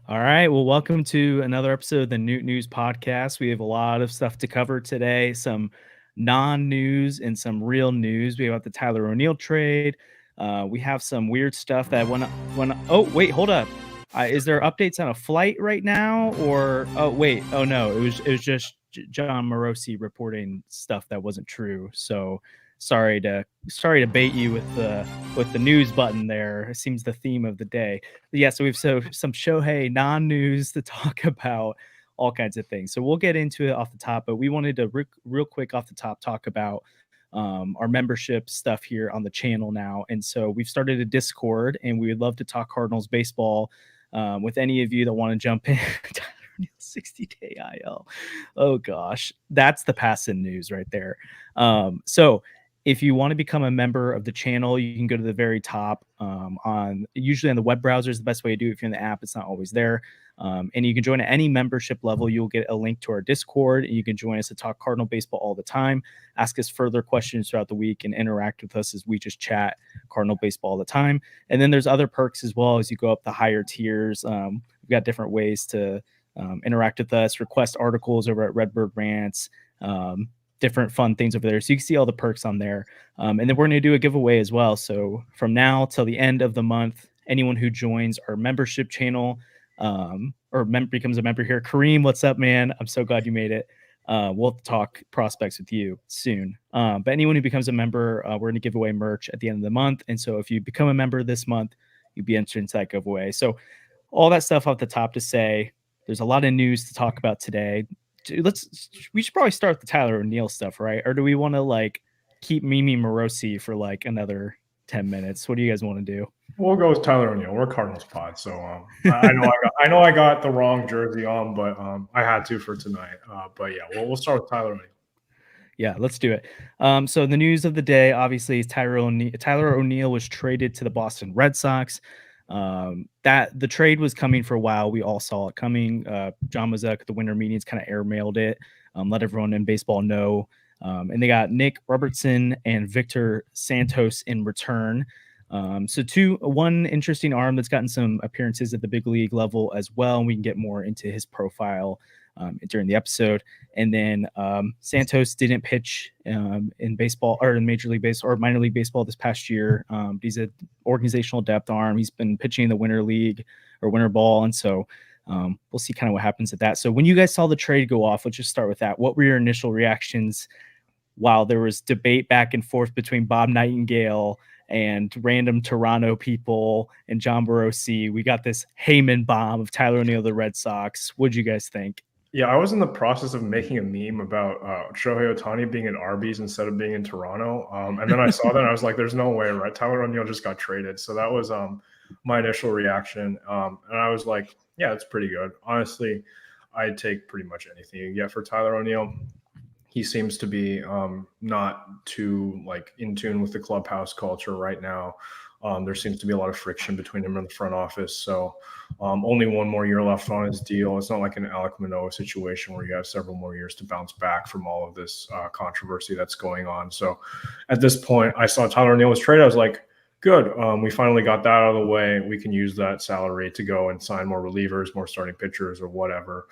All right. Well, welcome to another episode of the Newt News Podcast. We have a lot of stuff to cover today, some non-news and some real news. We have the Tyler O'Neill trade. We have some weird stuff that oh, wait, hold up. Is there updates on a flight right now? Or oh no, it was just John Morosi reporting stuff that wasn't true. So sorry to bait you with the news button there. It seems the theme of the day. But yeah, so we've some Shohei non-news to talk about, all kinds of things. So we'll get into it off the top, but we wanted to real quick off the top talk about our membership stuff here on the channel now. And so we've started a Discord, and we would love to talk Cardinals baseball with any of you that want to jump in. 60-day IL. Oh gosh, that's the pass-in news right there. So if you want to become a member of the channel, you can go to the very top usually on the web browser is the best way to do it. If you're in the app, it's not always there. And you can join at any membership level. You'll get a link to our Discord, and you can join us to talk Cardinal baseball all the time, ask us further questions throughout the week, and interact with us as we just chat Cardinal baseball all the time. And then there's other perks as well as you go up the higher tiers. We've got different ways to interact with us, request articles over at Redbird Rants, different fun things over there. So you can see all the perks on there. And then we're going to do a giveaway as well. So from now till the end of the month, anyone who joins our membership channel becomes a member here. Kareem, what's up, man? I'm so glad you made it. We'll talk prospects with you soon. But anyone who becomes a member, we're going to give away merch at the end of the month. And so if you become a member this month, you'll be entered into that giveaway. So all that stuff off the top to say, there's a lot of news to talk about today. We should probably start with the Tyler O'Neill stuff, right? Or do we want to keep Mimi Morosi for another 10 minutes? What do you guys want to do? We'll go with Tyler O'Neill. We're Cardinals pod, so I know I got the wrong jersey on, but I had to for tonight. But yeah, we'll start with Tyler O'Neill. Yeah, let's do it. So the news of the day, obviously, is Tyler O'Neill was traded to the Boston Red Sox. That the trade was coming for a while. We all saw it coming. John Mazek at the winter meetings kind of airmailed it, let everyone in baseball know. And they got Nick Robertson and Victor Santos in return. So one interesting arm that's gotten some appearances at the big league level as well. And we can get more into his profile during the episode. And then Santos didn't pitch in baseball or in Major League Baseball or minor league baseball this past year. He's an organizational depth arm. He's been pitching in the winter league or winter ball. And so we'll see kind of what happens at that. So when you guys saw the trade go off, let's just start with that. What were your initial reactions while there was debate back and forth between Bob Nightingale and random Toronto people and John Morosi? We got this Heyman bomb of Tyler O'Neill, the Red Sox. What'd you guys think? Yeah, I was in the process of making a meme about Shohei Ohtani being in Arby's instead of being in Toronto. And then I saw that and I was like, there's no way, right? Tyler O'Neill just got traded. So that was my initial reaction. And I was like, yeah, it's pretty good. Honestly, I'd take pretty much anything you get for Tyler O'Neill. He seems to be not too in tune with the clubhouse culture right now. There seems to be a lot of friction between him and the front office. So only one more year left on his deal. It's not like an Alek Manoah situation where you have several more years to bounce back from all of this controversy that's going on. So at this point, I saw Tyler O'Neill was traded. I was like, good. We finally got that out of the way. We can use that salary to go and sign more relievers, more starting pitchers, or whatever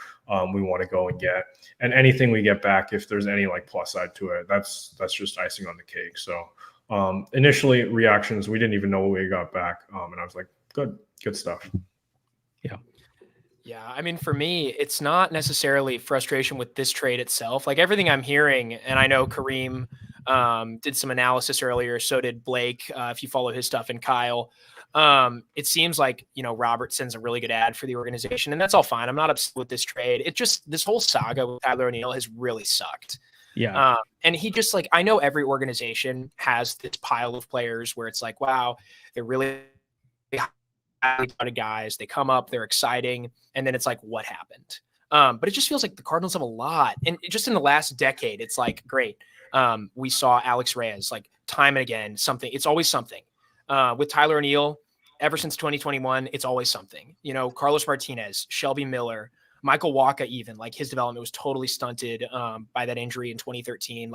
we want to go and get. And anything we get back, if there's any plus side to it, that's just icing on the cake. So initially reactions, we didn't even know what we got back. And I was like, good stuff. Yeah. I mean, for me, it's not necessarily frustration with this trade itself. Everything I'm hearing, and I know Kareem did some analysis earlier. So did Blake, if you follow his stuff, and Kyle. It seems like, Robertson's a really good ad for the organization, and that's all fine. I'm not upset with this trade. It just, this whole saga with Tyler O'Neill has really sucked. Yeah. And he just I know every organization has this pile of players where it's wow, they're really guys. They come up, they're exciting. And then it's what happened? But it just feels like the Cardinals have a lot. And just in the last decade, it's great. We saw Alex Reyes time and again, it's always something. With Tyler O'Neill, ever since 2021, it's always something. Carlos Martinez, Shelby Miller, Michael Wacha, even his development was totally stunted by that injury in 2013,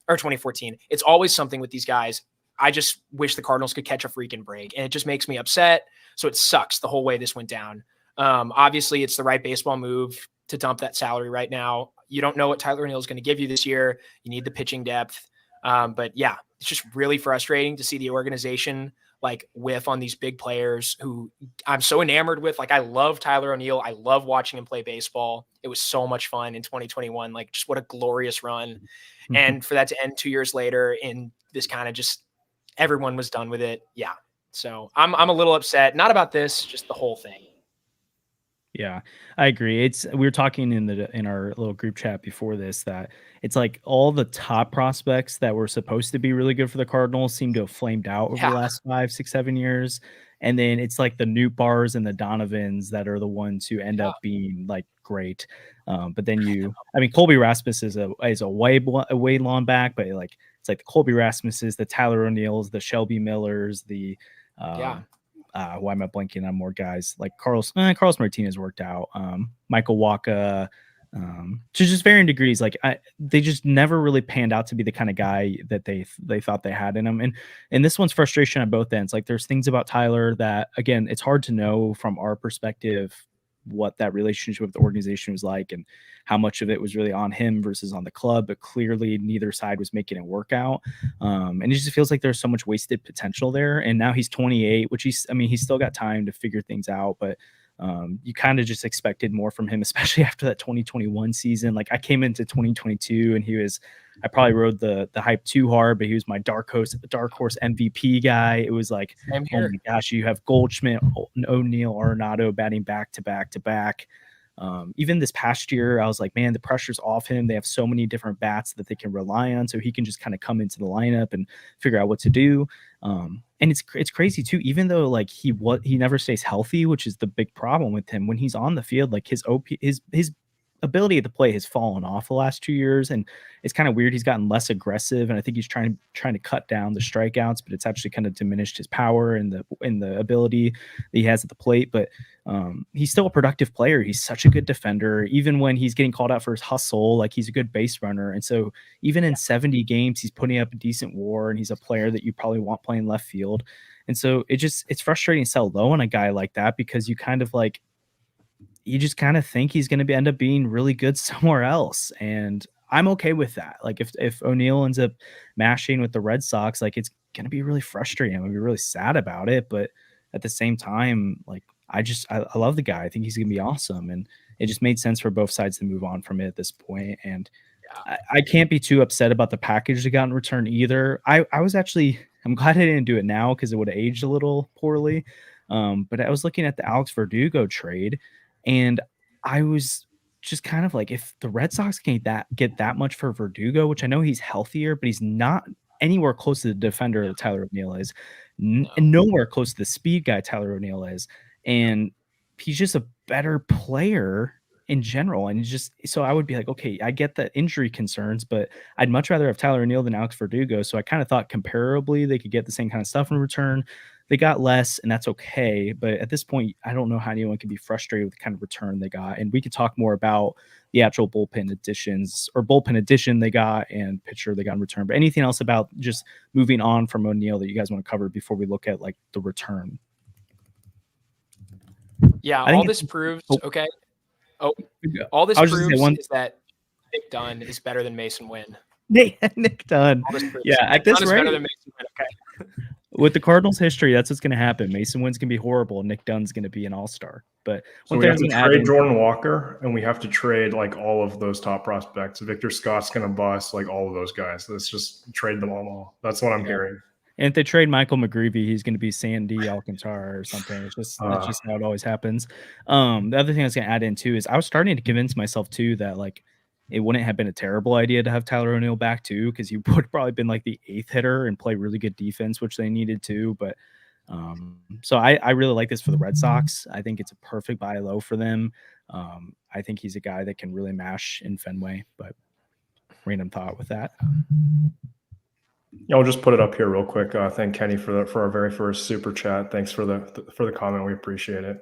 or 2014. It's always something with these guys. I just wish the Cardinals could catch a freaking break, and it just makes me upset. So it sucks the whole way this went down. Obviously, it's the right baseball move to dump that salary right now. You don't know what Tyler O'Neill is going to give you this year. You need the pitching depth. But yeah, it's just really frustrating to see the organization like whiff on these big players who I'm so enamored with. Like, I love Tyler O'Neill. I love watching him play baseball. It was so much fun in 2021. Like, just what a glorious run. And for that to end 2 years later in this kind of just everyone was done with it. Yeah. So I'm a little upset, not about this, just the whole thing. Yeah, I agree. We were talking in our little group chat before this that it's like all the top prospects that were supposed to be really good for the Cardinals seem to have flamed out over the last 5, 6, 7 years. And then it's like the Newt Bars and the Donovans that are the ones who end up being like great. But then Colby Rasmus is a way long back, but like it's like the Colby Rasmuses, the Tyler O'Neills, the Shelby Millers, the why am I blanking on more guys like Carlos Martinez worked out, Michael Wacha, to just varying degrees. Like they just never really panned out to be the kind of guy that they thought they had in them. And this one's frustration on both ends. Like there's things about Tyler that, again, it's hard to know from our perspective what that relationship with the organization was like and how much of it was really on him versus on the club, but clearly neither side was making it work out. And it just feels like there's so much wasted potential there. And now he's 28, which he's still got time to figure things out, but you kind of just expected more from him, especially after that 2021 season. Like I came into 2022 and I probably rode the hype too hard, but he was my dark horse MVP guy. It was like, oh my gosh, you have Goldschmidt, O'Neill, Arenado batting back to back to back. Even this past year, I was like, man, the pressure's off him. They have so many different bats that they can rely on, so he can just kind of come into the lineup and figure out what to do. And it's crazy too. Even though like he never stays healthy, which is the big problem with him. When he's on the field, like his ability at the plate has fallen off the last 2 years, and it's kind of weird. He's gotten less aggressive, and I think he's trying to cut down the strikeouts, but it's actually kind of diminished his power and the ability that he has at the plate. But he's still a productive player. He's such a good defender. Even when he's getting called out for his hustle, like he's a good base runner. And so even in 70 games, he's putting up a decent WAR, and he's a player that you probably want playing left field. And so it's frustrating to sell low on a guy like that, because you just kind of think he's going to end up being really good somewhere else. And I'm okay with that. Like if O'Neill ends up mashing with the Red Sox, like it's going to be really frustrating. I'm going to be really sad about it. But at the same time, like I love the guy. I think he's going to be awesome. And it just made sense for both sides to move on from it at this point. And I can't be too upset about the package they got in return either. I'm glad I didn't do it now, because it would have aged a little poorly. But I was looking at the Alex Verdugo trade, and I was just kind of like, if the Red Sox can get that much for Verdugo, which I know he's healthier, but he's not anywhere close to the defender that Tyler O'Neill is, and nowhere close to the speed guy Tyler O'Neill is. And he's just a better player in general. And so I would be like, okay, I get the injury concerns, but I'd much rather have Tyler O'Neill than Alex Verdugo. So I kind of thought comparably they could get the same kind of stuff in return. They got less, and that's okay. But at this point, I don't know how anyone can be frustrated with the kind of return they got. And we could talk more about the actual bullpen addition they got and pitcher they got in return. But anything else about just moving on from O'Neill that you guys want to cover before we look at like the return? Yeah, all this proves is that Nick Dunn is better than Mason Wynn. Nick Dunn. Yeah, at this rate, better than Mason Wynn. Okay. With the Cardinals' history, that's what's going to happen. Mason Wynn's going to be horrible, and Nick Dunn's going to be an all-star. But so we have to trade Jordan Walker, and we have to trade like all of those top prospects. Victor Scott's going to bust, like all of those guys. Let's just trade them all. That's what I'm hearing. And if they trade Michael McGreevy, he's going to be Sandy Alcantara or something. It's just how it always happens. The other thing I was going to add in too is I was starting to convince myself too that like it wouldn't have been a terrible idea to have Tyler O'Neill back too, because he would probably been like the 8th hitter and play really good defense, which they needed to. But so I really like this for the Red Sox. I think it's a perfect buy low for them. I think he's a guy that can really mash in Fenway. But random thought with that. Yeah, I'll just put it up here real quick. Thank Kenny for our very first super chat. Thanks for the comment. We appreciate it.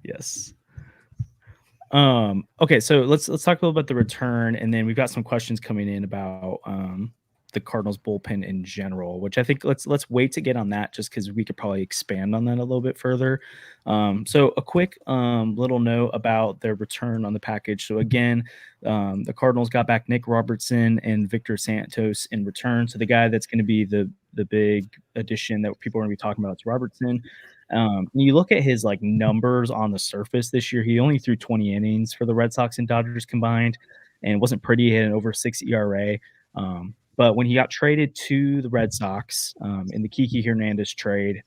Yes. Okay, so let's talk a little about the return, and then we've got some questions coming in about the Cardinals bullpen in general, which I think let's wait to get on that just because we could probably expand on that a little bit further. So a quick little note about their return on the package. So again, the Cardinals got back Nick Robertson and Victor Santos in return. So the guy that's going to be the big addition that people are going to be talking about is Robertson. When you look at his like numbers on the surface this year, he only threw 20 innings for the Red Sox and Dodgers combined, and wasn't pretty. He had an over 6 ERA. But when he got traded to the Red Sox in the Kiki Hernandez trade,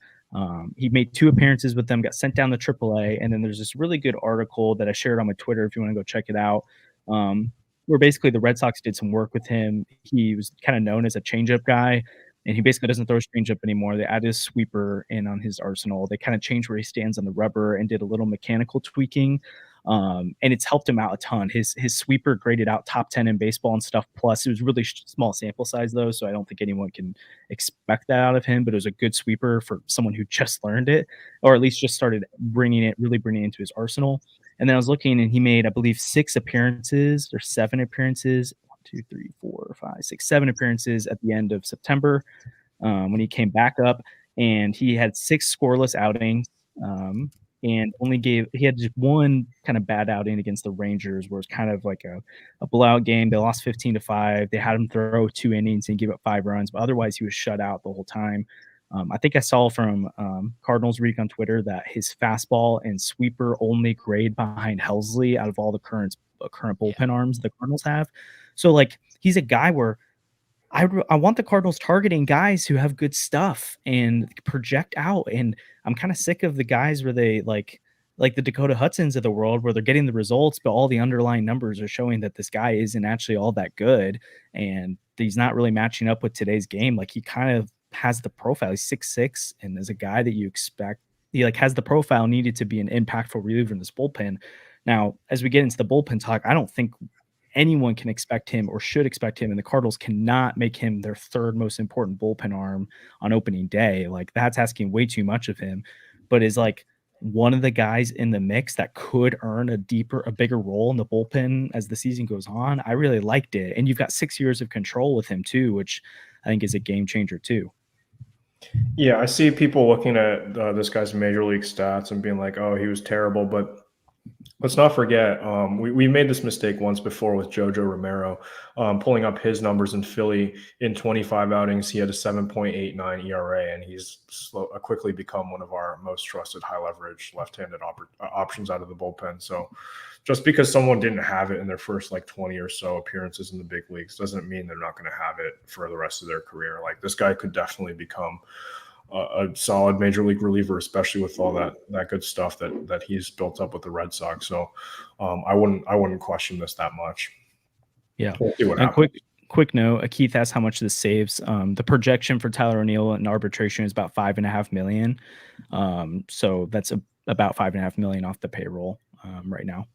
he made 2 appearances with them, got sent down to AAA, and then there's this really good article that I shared on my Twitter if you want to go check it out, where basically the Red Sox did some work with him. He was kind of known as a changeup guy, and he basically doesn't throw changeup anymore. They added a sweeper in on his arsenal. They kind of changed where he stands on the rubber and did a little mechanical tweaking. And it's helped him out a ton. His sweeper graded out top 10 in baseball and stuff. Plus, it was really small sample size though, so I don't think anyone can expect that out of him. But it was a good sweeper for someone who just learned it, or at least just started bringing it into his arsenal. And then I was looking, and he made, I believe, 6 appearances or 7 appearances. 1, 2, 3, 4, 5, 6, 7 appearances at the end of September when he came back up, and he had 6 scoreless outings. And he had just 1 kind of bad outing against the Rangers, where it's kind of like a blowout game. They lost 15-5. They had him throw 2 innings and give up 5 runs, but otherwise he was shut out the whole time. I think I saw from Cardinals Week on Twitter that his fastball and sweeper only grade behind Helsley out of all the current bullpen arms the Cardinals have. So like he's a guy where I want the Cardinals targeting guys who have good stuff and project out. And I'm kind of sick of the guys where they like the Dakota Hudsons of the world, where they're getting the results, but all the underlying numbers are showing that this guy isn't actually all that good. And he's not really matching up with today's game. Like he kind of has the profile. He's 6'6", and as a guy that you expect, he like has the profile needed to be an impactful reliever in this bullpen. Now, as we get into the bullpen talk, I don't think anyone can expect him or should expect him, and the Cardinals cannot make him their 3rd most important bullpen arm on opening day. Like that's asking way too much of him, but is like one of the guys in the mix that could earn a bigger role in the bullpen as the season goes on. I really liked it. And you've got 6 years of control with him too, which I think is a game changer too. Yeah, I see people looking at this guy's major league stats and being like, oh, he was terrible, but let's not forget, we made this mistake once before with Jojo Romero, pulling up his numbers in Philly. In 25 outings, he had a 7.89 ERA, and he's quickly become one of our most trusted high-leverage left-handed options out of the bullpen. So just because someone didn't have it in their first like 20 or so appearances in the big leagues doesn't mean they're not going to have it for the rest of their career. Like this guy could definitely become a solid major league reliever, especially with all that good stuff that he's built up with the Red Sox. So I wouldn't question this that much. Yeah. And quick note, Keith asked how much this saves. The projection for Tyler O'Neill in arbitration is about $5.5 million. So that's about $5.5 million off the payroll right now.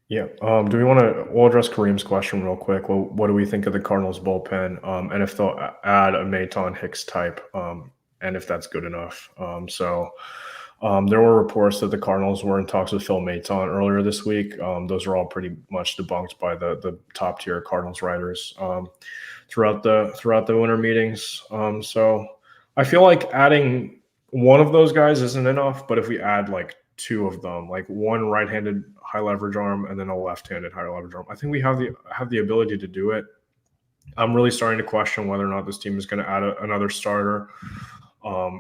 Yeah. Do we want to? We'll address Kareem's question real quick. Well, what do we think of the Cardinals bullpen? And if they'll add a Maton Hicks type, and if that's good enough. There were reports that the Cardinals were in talks with Phil Maton earlier this week. Those are all pretty much debunked by the top tier Cardinals writers throughout the winter meetings. So I feel like adding one of those guys isn't enough, but if we add like 2 of them, like one right-handed high leverage arm and then a left-handed high leverage arm, I think we have the ability to do it. I'm really starting to question whether or not this team is going to add another starter.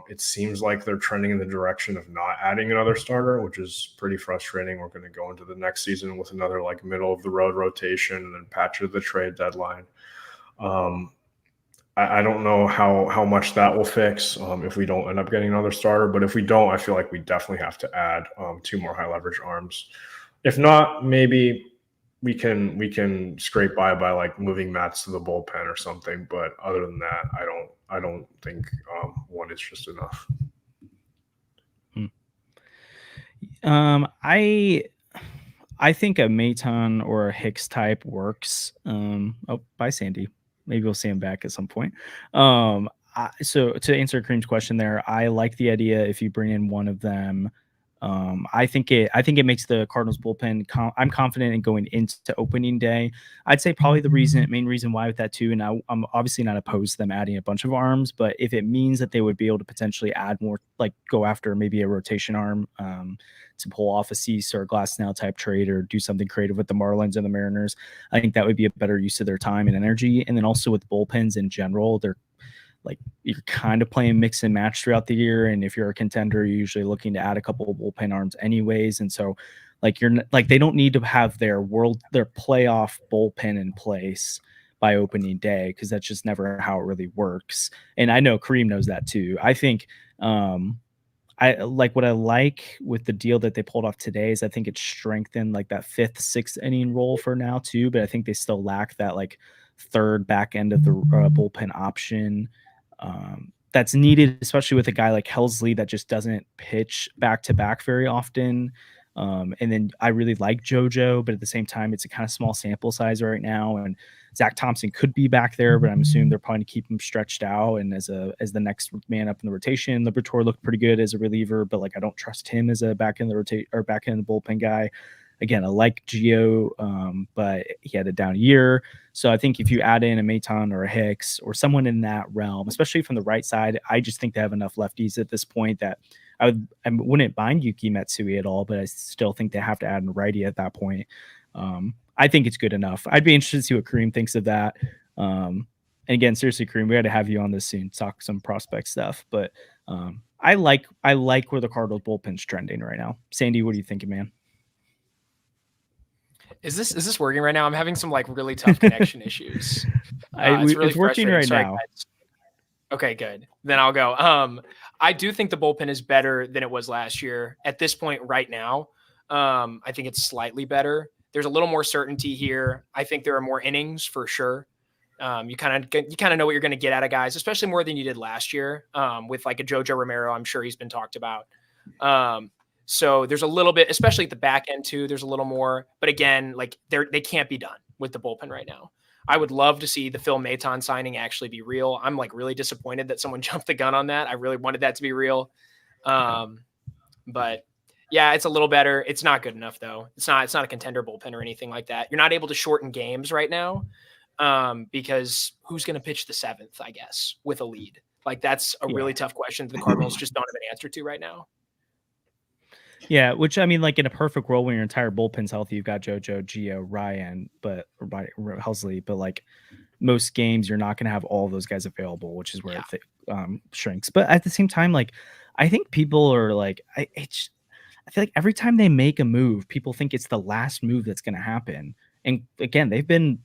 It seems like they're trending in the direction of not adding another starter, which is pretty frustrating. We're going to go into the next season with another like middle of the road rotation and then patch of the trade deadline. I don't know how much that will fix if we don't end up getting another starter. But if we don't, I feel like we definitely have to add 2 more high leverage arms. If not, maybe we can scrape by like moving Mats to the bullpen or something. But other than that, I don't think 1 is just enough. I think a Maton or a Hicks type works. Bye, Sandy. Maybe we'll see him back at some point. So to answer Kareem's question there, I like the idea if you bring in one of them I think it makes the Cardinals bullpen. I'm confident in going into opening day. I'd say probably the main reason why with that too, and I'm obviously not opposed to them adding a bunch of arms, but if it means that they would be able to potentially add more, like go after maybe a rotation arm to pull off a Cease or a Glass-Snell type trade or do something creative with the Marlins and the Mariners, I think that would be a better use of their time and energy. And then also with bullpens in general, they're like you're kind of playing mix and match throughout the year. And if you're a contender, you're usually looking to add a couple of bullpen arms anyways. And so like they don't need to have their playoff bullpen in place by opening day, because that's just never how it really works. And I know Kareem knows that too. I think I like what I like with the deal that they pulled off today is I think it strengthened like that 5th, 6th inning role for now too, but I think they still lack that like third back end of the bullpen option that's needed, especially with a guy like Helsley that just doesn't pitch back to back very often. And then I really like JoJo, but at the same time, it's a kind of small sample size right now. And Zach Thompson could be back there, but I'm assuming they're probably going to keep him stretched out. And as the next man up in the rotation, Liberatore looked pretty good as a reliever, but like I don't trust him as a back in the bullpen guy. Again, I like Gio, but he had a down year. So I think if you add in a Maton or a Hicks or someone in that realm, especially from the right side, I just think they have enough lefties at this point that I wouldn't bind Yuki Matsui at all, but I still think they have to add a righty at that point. I think it's good enough. I'd be interested to see what Kareem thinks of that. And again, seriously, Kareem, we got to have you on this soon, talk some prospect stuff. But I like where the Cardinals bullpen's trending right now. Sandy, what are you thinking, man? Is this working right now? I'm having some like really tough connection issues. It's working right now. Guys. Okay, good. Then I'll go. I do think the bullpen is better than it was last year. At this point right now, I think it's slightly better. There's a little more certainty here. I think there are more innings for sure. You kind of know what you're going to get out of guys, especially more than you did last year with like a JoJo Romero. I'm sure he's been talked about. So there's a little bit, especially at the back end too, there's a little more, but again, like they can't be done with the bullpen right now. I would love to see the Phil Maton signing actually be real. I'm like really disappointed that someone jumped the gun on that. I really wanted that to be real. But yeah, it's a little better. It's not good enough though. It's not a contender bullpen or anything like that. You're not able to shorten games right now because who's going to pitch the 7th, I guess, with a lead? Like that's a really tough question that the Cardinals just don't have an answer to right now. Yeah, which I mean, like in a perfect world, when your entire bullpen's healthy, you've got JoJo, Gio, Ryan, Helsley, but like most games, you're not going to have all of those guys available, which is where it shrinks. But at the same time, like I think people are like, I feel like every time they make a move, people think it's the last move that's going to happen. And again, they've been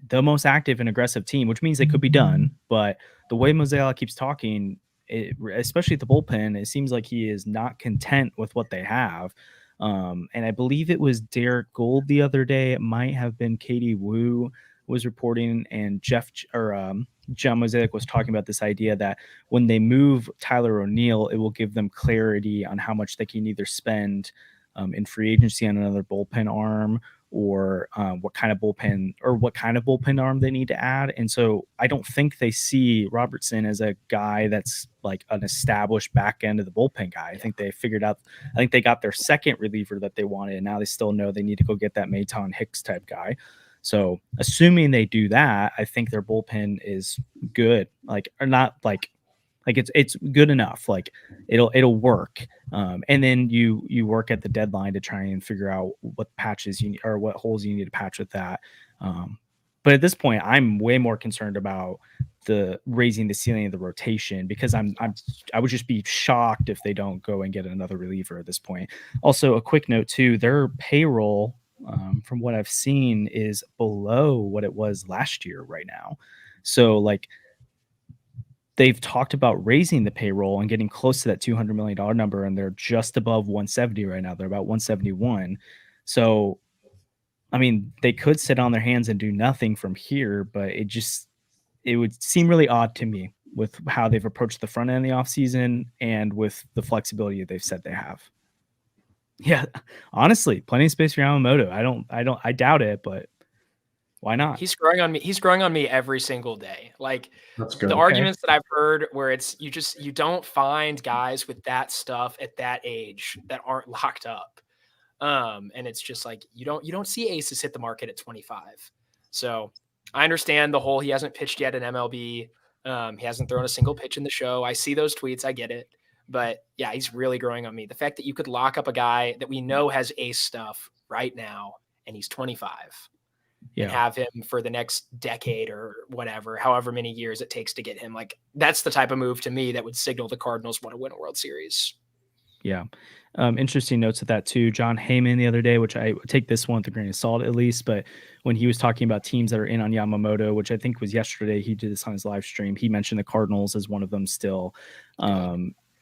the most active and aggressive team, which means they could be done. But the way Mozilla keeps talking, especially at the bullpen, it seems like he is not content with what they have. And I believe it was Derek Gould the other day. It might have been Katie Wu was reporting, and John Mosaic was talking about this idea that when they move Tyler O'Neill, it will give them clarity on how much they can either spend in free agency on another bullpen arm, or what kind of bullpen arm they need to add. And so I don't think they see Robertson as a guy that's like an established back end of the bullpen guy. I think they got their second reliever that they wanted, and now they still know they need to go get that Maton Hicks type guy. So assuming they do that, I think their bullpen is good. It's good enough. Like it'll work. And then you work at the deadline to try and figure out what patches or what holes you need to patch with that. But at this point, I'm way more concerned about the raising the ceiling of the rotation, because I would just be shocked if they don't go and get another reliever at this point. Also, a quick note too, their payroll, from what I've seen, is below what it was last year right now. So like, they've talked about raising the payroll and getting close to that $200 million number, and they're just above 170 right now. They're about 171. So, I mean, they could sit on their hands and do nothing from here, but it would seem really odd to me with how they've approached the front end of the offseason and with the flexibility they've said they have. Yeah, honestly, plenty of space for Yamamoto. I doubt it, but Why not? He's growing on me. He's growing on me every single day. Like That's good. the arguments that I've heard where it's you don't find guys with that stuff at that age that aren't locked up. And it's just like you don't see aces hit the market at 25. So I understand the whole he hasn't pitched yet in MLB. He hasn't thrown a single pitch in the show. I see those tweets. I get it. But yeah, he's really growing on me. The fact that you could lock up a guy that we know has ace stuff right now, and he's 25, and have him for the next decade or whatever, however many years it takes to get him. Like that's the type of move to me that would signal the Cardinals want to win a World Series. Yeah. Interesting notes of that too. John Heyman the other day, which I take this one with a grain of salt at least, but when he was talking about teams that are in on Yamamoto, which I think was yesterday, he did this on his live stream. He mentioned the Cardinals as one of them still.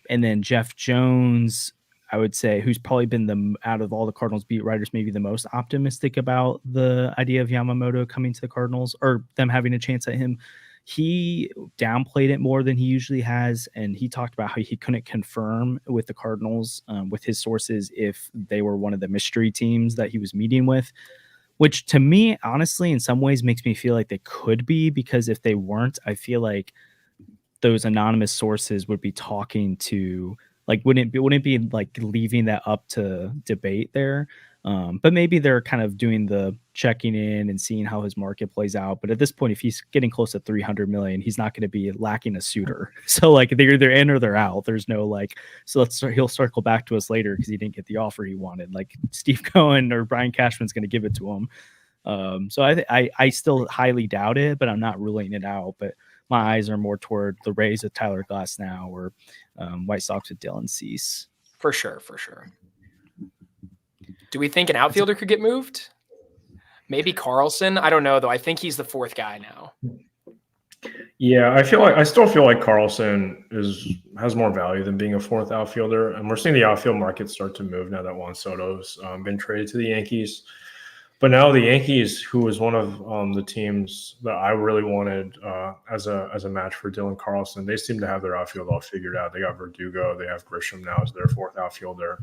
And then Jeff Jones, I would say, who's probably been out of all the Cardinals beat writers, maybe the most optimistic about the idea of Yamamoto coming to the Cardinals or them having a chance at him. He downplayed it more than he usually has, and he talked about how he couldn't confirm with the Cardinals, with his sources, if they were one of the mystery teams that he was meeting with, which to me, honestly, in some ways makes me feel like they could be, because if they weren't, I feel like those anonymous sources would be talking to, like, wouldn't be like leaving that up to debate there. But maybe they're kind of doing the checking in and seeing how his market plays out. But at this point, if he's getting close to 300 million, he's not going to be lacking a suitor. So like they're either in or they're out. There's no like, so he'll circle back to us later because he didn't get the offer he wanted. Like Steve Cohen or Brian Cashman's going to give it to him. So I still highly doubt it, but I'm not ruling it out. But my eyes are more toward the Rays with Tyler Glasnow or White Sox with Dylan Cease. For sure. Do we think an outfielder could get moved? Maybe Carlson. I don't know though. I think he's the fourth guy now. Yeah, I still feel like Carlson has more value than being a fourth outfielder, and we're seeing the outfield market start to move now that Juan Soto's been traded to the Yankees. But now the Yankees, who was one of the teams that I really wanted as a match for Dylan Carlson, they seem to have their outfield all figured out. They got Verdugo, they have Grisham now as their fourth outfielder.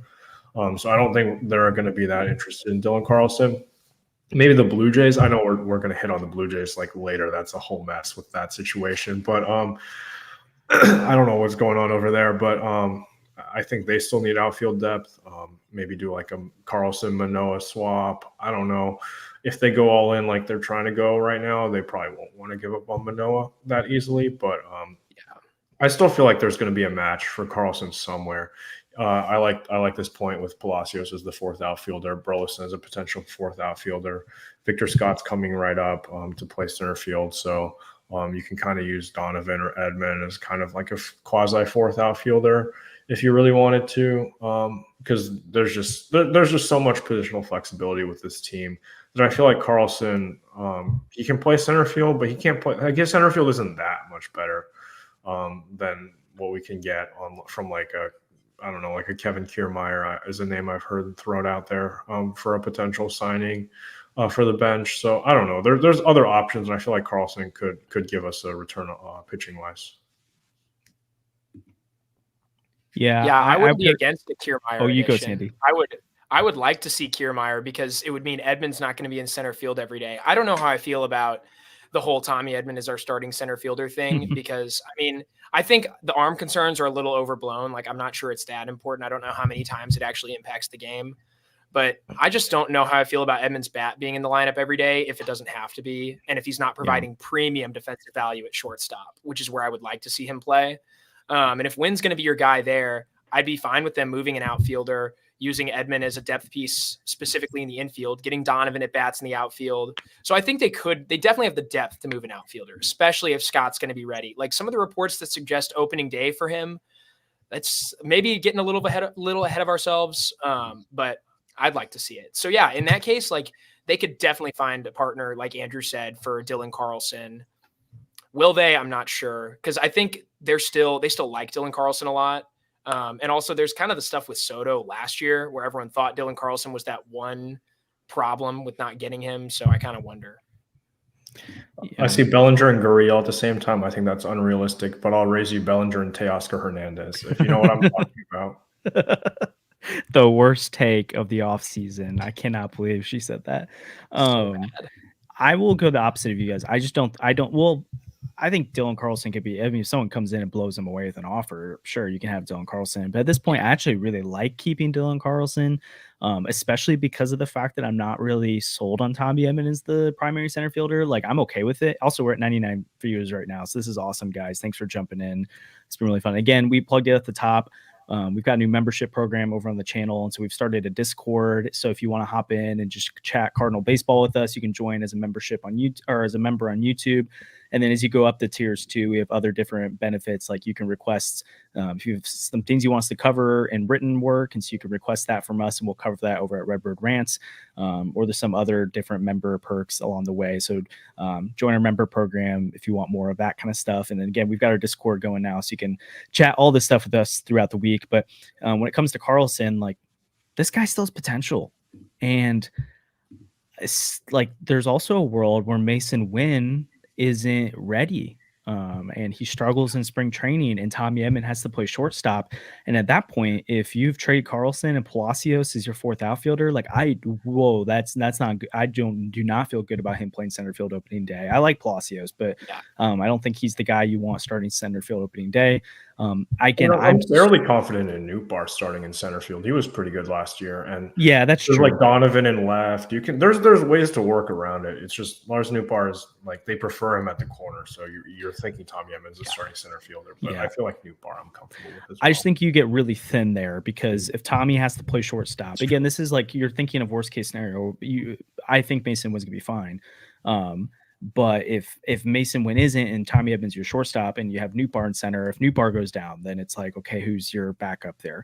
So I don't think they're going to be that interested in Dylan Carlson. Maybe the Blue Jays. I know we're going to hit on the Blue Jays like later. That's a whole mess with that situation. But I don't know what's going on over there. But I think they still need outfield depth. Maybe do like a Carlson Manoah swap. I don't know if they go all in like they're trying to go right now. They probably won't want to give up on Manoah that easily. But I still feel like there's going to be a match for Carlson somewhere. I like this point with Palacios as the fourth outfielder, Burleson as a potential fourth outfielder. Victor Scott's coming right up to play center field, so you can kind of use Donovan or Edman as kind of like a quasi fourth outfielder if you really wanted to, because there's just so much positional flexibility with this team that I feel like Carlson he can play center field, but he can't play. I guess center field isn't that much better than what we can get from like a. I don't know, like a Kevin Kiermaier is a name I've heard thrown out there for a potential signing for the bench. So I don't know. There's other options, and I feel like Carlson could give us a return pitching wise. Yeah, I would be against the Kiermaier. Oh, you go, Sandy. I would like to see Kiermaier because it would mean Edman's not going to be in center field every day. I don't know how I feel about the whole Tommy Edman is our starting center fielder thing because, I mean, I think the arm concerns are a little overblown. Like, I'm not sure it's that important. I don't know how many times it actually impacts the game. But I just don't know how I feel about Edman's bat being in the lineup every day if it doesn't have to be, and if he's not providing premium defensive value at shortstop, which is where I would like to see him play. And if Wynn's going to be your guy there, I'd be fine with them moving an outfielder, using Edman as a depth piece specifically in the infield, getting Donovan at bats in the outfield. So I think they definitely have the depth to move an outfielder, especially if Scott's going to be ready. Like some of the reports that suggest opening day for him, that's maybe getting a little ahead of ourselves. But I'd like to see it. So yeah, in that case, like they could definitely find a partner, like Andrew said, for Dylan Carlson. Will they? I'm not sure. Cause I think they still like Dylan Carlson a lot. And also there's kind of the stuff with Soto last year where everyone thought Dylan Carlson was that one problem with not getting him. So I kind of wonder. I see Bellinger and Gurriel at the same time. I think that's unrealistic, but I'll raise you Bellinger and Teoscar Hernandez, if you know what I'm talking about. The worst take of the offseason. I cannot believe she said that. I will go the opposite of you guys. I think Dylan Carlson could be, I mean, if someone comes in and blows him away with an offer, sure, you can have Dylan Carlson. But at this point, I actually really like keeping Dylan Carlson, especially because of the fact that I'm not really sold on Tommy Edman as the primary center fielder. Like, I'm okay with it. Also, we're at 99 viewers right now. So this is awesome, guys. Thanks for jumping in. It's been really fun. Again, we plugged it at the top. We've got a new membership program over on the channel. And so we've started a Discord. So if you want to hop in and just chat Cardinal baseball with us, you can join as a membership on YouTube or as a member on YouTube. And then as you go up the tiers too, we have other different benefits. Like you can request if you have some things you want us to cover in written work. And so you can request that from us and we'll cover that over at Redbird Rants. Or there's some other different member perks along the way. So join our member program if you want more of that kind of stuff. And then again, we've got our Discord going now, so you can chat all this stuff with us throughout the week. But when it comes to Carlson, like this guy still has potential. And it's like there's also a world where Mason Wynn isn't ready. And he struggles in spring training, and Tommy Edman has to play shortstop. And at that point, if you've traded Carlson and Palacios as your fourth outfielder, like that's not good. I do not feel good about him playing center field opening day. I like Palacios, but I don't think he's the guy you want starting center field opening day. I'm fairly confident in Nootbaar starting in center field. He was pretty good last year, and yeah, that's true. Like Donovan in left. You can there's ways to work around it. It's just Lars Nootbaar is like they prefer him at the corner, so you're thinking Tommy Edman's a starting center fielder. But I feel like Nootbaar I'm comfortable with as well. I just think you get really thin there because if Tommy has to play shortstop again, this is like you're thinking of worst case scenario. I think Mason Wynn's gonna be fine. But if Mason Wynn isn't and Tommy Edman's your shortstop and you have Nootbaar in center, if Nootbaar goes down, then it's like, okay, who's your backup there?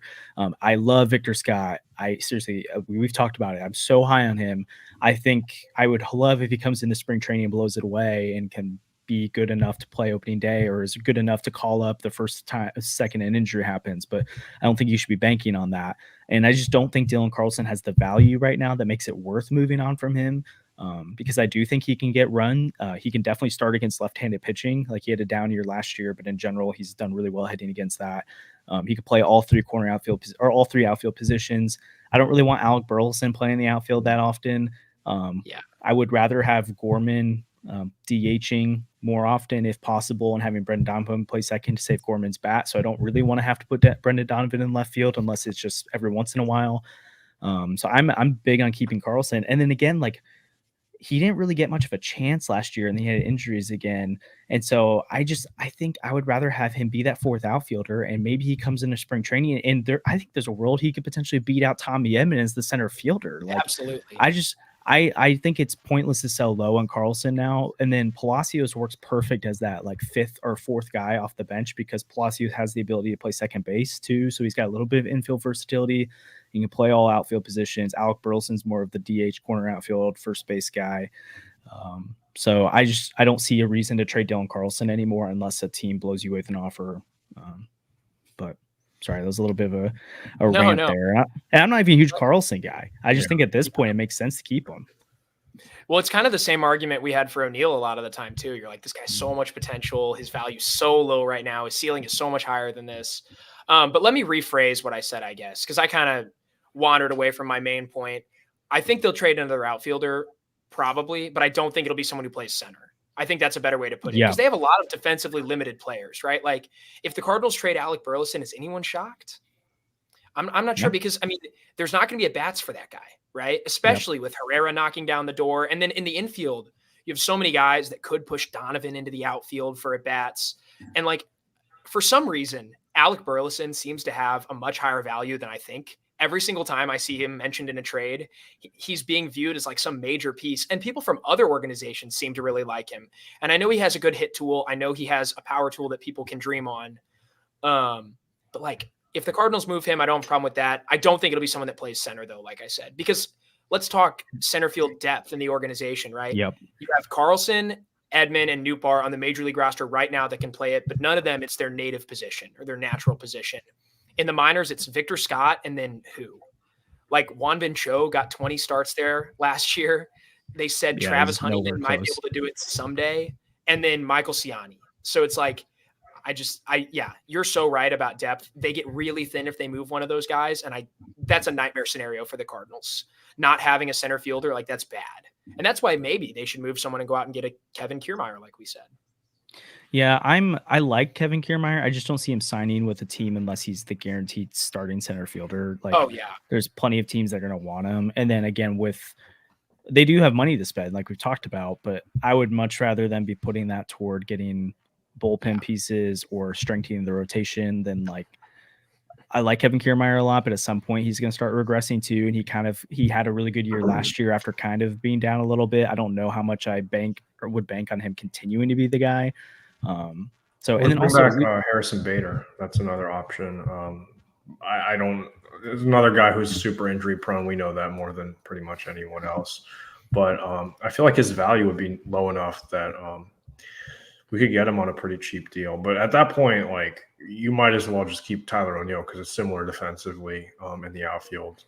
I love Victor Scott. I seriously, we've talked about it. I'm so high on him. I think I would love if he comes into spring training and blows it away and can be good enough to play opening day or is good enough to call up the second an injury happens. But I don't think you should be banking on that. And I just don't think Dylan Carlson has the value right now that makes it worth moving on from him. Because I do think he can get run. He can definitely start against left-handed pitching. Like he had a down year last year, but in general, he's done really well hitting against that. He could play all three outfield positions. I don't really want Alec Burleson playing the outfield that often. I would rather have Gorman DHing more often if possible and having Brendan Donovan play second to save Gorman's bat. So I don't really want to have to put Brendan Donovan in left field unless it's just every once in a while. So I'm big on keeping Carlson. And then again, like he didn't really get much of a chance last year and he had injuries again. And so I think I would rather have him be that fourth outfielder and maybe he comes into spring training and I think there's a world he could potentially beat out Tommy Edman as the center fielder. Like, absolutely. I think it's pointless to sell low on Carlson now. And then Palacios works perfect as that like fifth or fourth guy off the bench because Palacios has the ability to play second base too. So he's got a little bit of infield versatility. He can play all outfield positions. Alec Burleson's more of the DH corner outfield first base guy. So I don't see a reason to trade Dylan Carlson anymore unless a team blows you with an offer. But sorry, that was a little bit of a rant there. And I'm not even a huge Carlson guy. I just think at this point it makes sense to keep him. Well, it's kind of the same argument we had for O'Neill a lot of the time too. You're like, this guy's so much potential. His value's so low right now. His ceiling is so much higher than this. But let me rephrase what I said, I guess, because I kind of wandered away from my main point. I think they'll trade another outfielder probably, but I don't think it'll be someone who plays center. I think that's a better way to put it because they have a lot of defensively limited players, right? Like if the Cardinals trade Alec Burleson, is anyone shocked? I'm not sure because, I mean, there's not going to be at-bats for that guy, right? Especially with Herrera knocking down the door. And then in the infield, you have so many guys that could push Donovan into the outfield for at-bats. And like, for some reason, Alec Burleson seems to have a much higher value than I think. Every single time I see him mentioned in a trade, he's being viewed as like some major piece. And people from other organizations seem to really like him. And I know he has a good hit tool. I know he has a power tool that people can dream on. But like, if the Cardinals move him, I don't have a problem with that. I don't think it'll be someone that plays center, though, like I said. Because let's talk center field depth in the organization, right? Yep. You have Carlson, Edman, and Nootbaar on the major league roster right now that can play it, but none of them, it's their native position or their natural position. In the minors, it's Victor Scott and then who? Like Juan Cho got 20 starts there last year. They said Travis Huntington might be able to do it someday. And then Michael Ciani. So it's like, you're so right about depth. They get really thin if they move one of those guys. And that's a nightmare scenario for the Cardinals. Not having a center fielder, like that's bad. And that's why maybe they should move someone and go out and get a Kevin Kiermaier, like we said. Yeah, I like Kevin Kiermaier. I just don't see him signing with a team unless he's the guaranteed starting center fielder. Like, oh yeah, there's plenty of teams that are going to want him. And then again, they do have money to spend, like we've talked about, but I would much rather than be putting that toward getting bullpen pieces or strengthening the rotation than like, I like Kevin Kiermaier a lot, but at some point he's going to start regressing too. And he had a really good year last year after kind of being down a little bit. I don't know how much I would bank on him continuing to be the guy. So, and then also Harrison Bader, that's another option. I don't. There's another guy who's super injury prone. We know that more than pretty much anyone else. But I feel like his value would be low enough that we could get him on a pretty cheap deal. But at that point, like, you might as well just keep Tyler O'Neill because it's similar defensively in the outfield.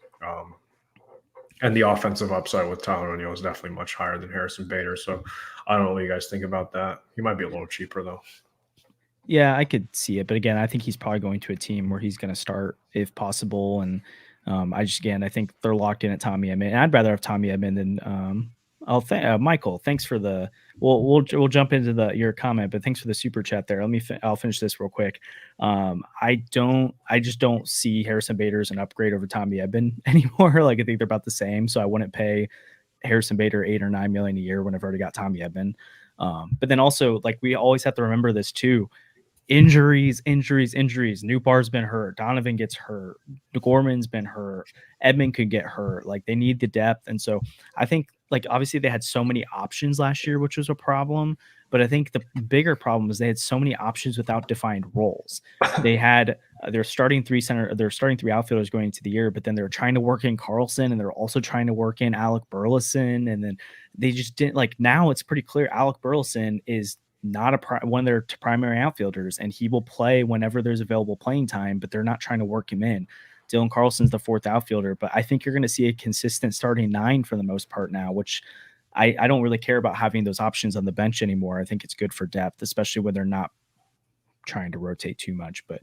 And the offensive upside with Tyler O'Neill is definitely much higher than Harrison Bader. So I don't know what you guys think about that. He might be a little cheaper, though. Yeah, I could see it. But again, I think he's probably going to a team where he's going to start if possible. And I think they're locked in at Tommy Edman. And I'd rather have Tommy Edman than Michael. Thanks for the we'll jump into your comment, but thanks for the super chat there. I'll finish this real quick. I just don't see Harrison Bader as an upgrade over Tommy Edman anymore. Like, I think they're about the same, so I wouldn't pay Harrison Bader $8 or $9 million a year when I've already got Tommy Edman. But then also, like, we always have to remember this too. Injuries. Newbar's been hurt. Donovan gets hurt. Gorman's been hurt. Edman could get hurt. Like, they need the depth. And so I think, like, obviously they had so many options last year, which was a problem. But I think the bigger problem is they had so many options without defined roles. They had their starting three outfielders going into the year, but then they were trying to work in Carlson, and they're also trying to work in Alec Burleson. And then they just didn't, like, now it's pretty clear Alec Burleson is not one of their primary outfielders, and he will play whenever there's available playing time, but they're not trying to work him in. Dylan Carlson's the fourth outfielder, but I think you're going to see a consistent starting nine for the most part now, which I don't really care about having those options on the bench anymore. I think it's good for depth, especially when they're not trying to rotate too much. But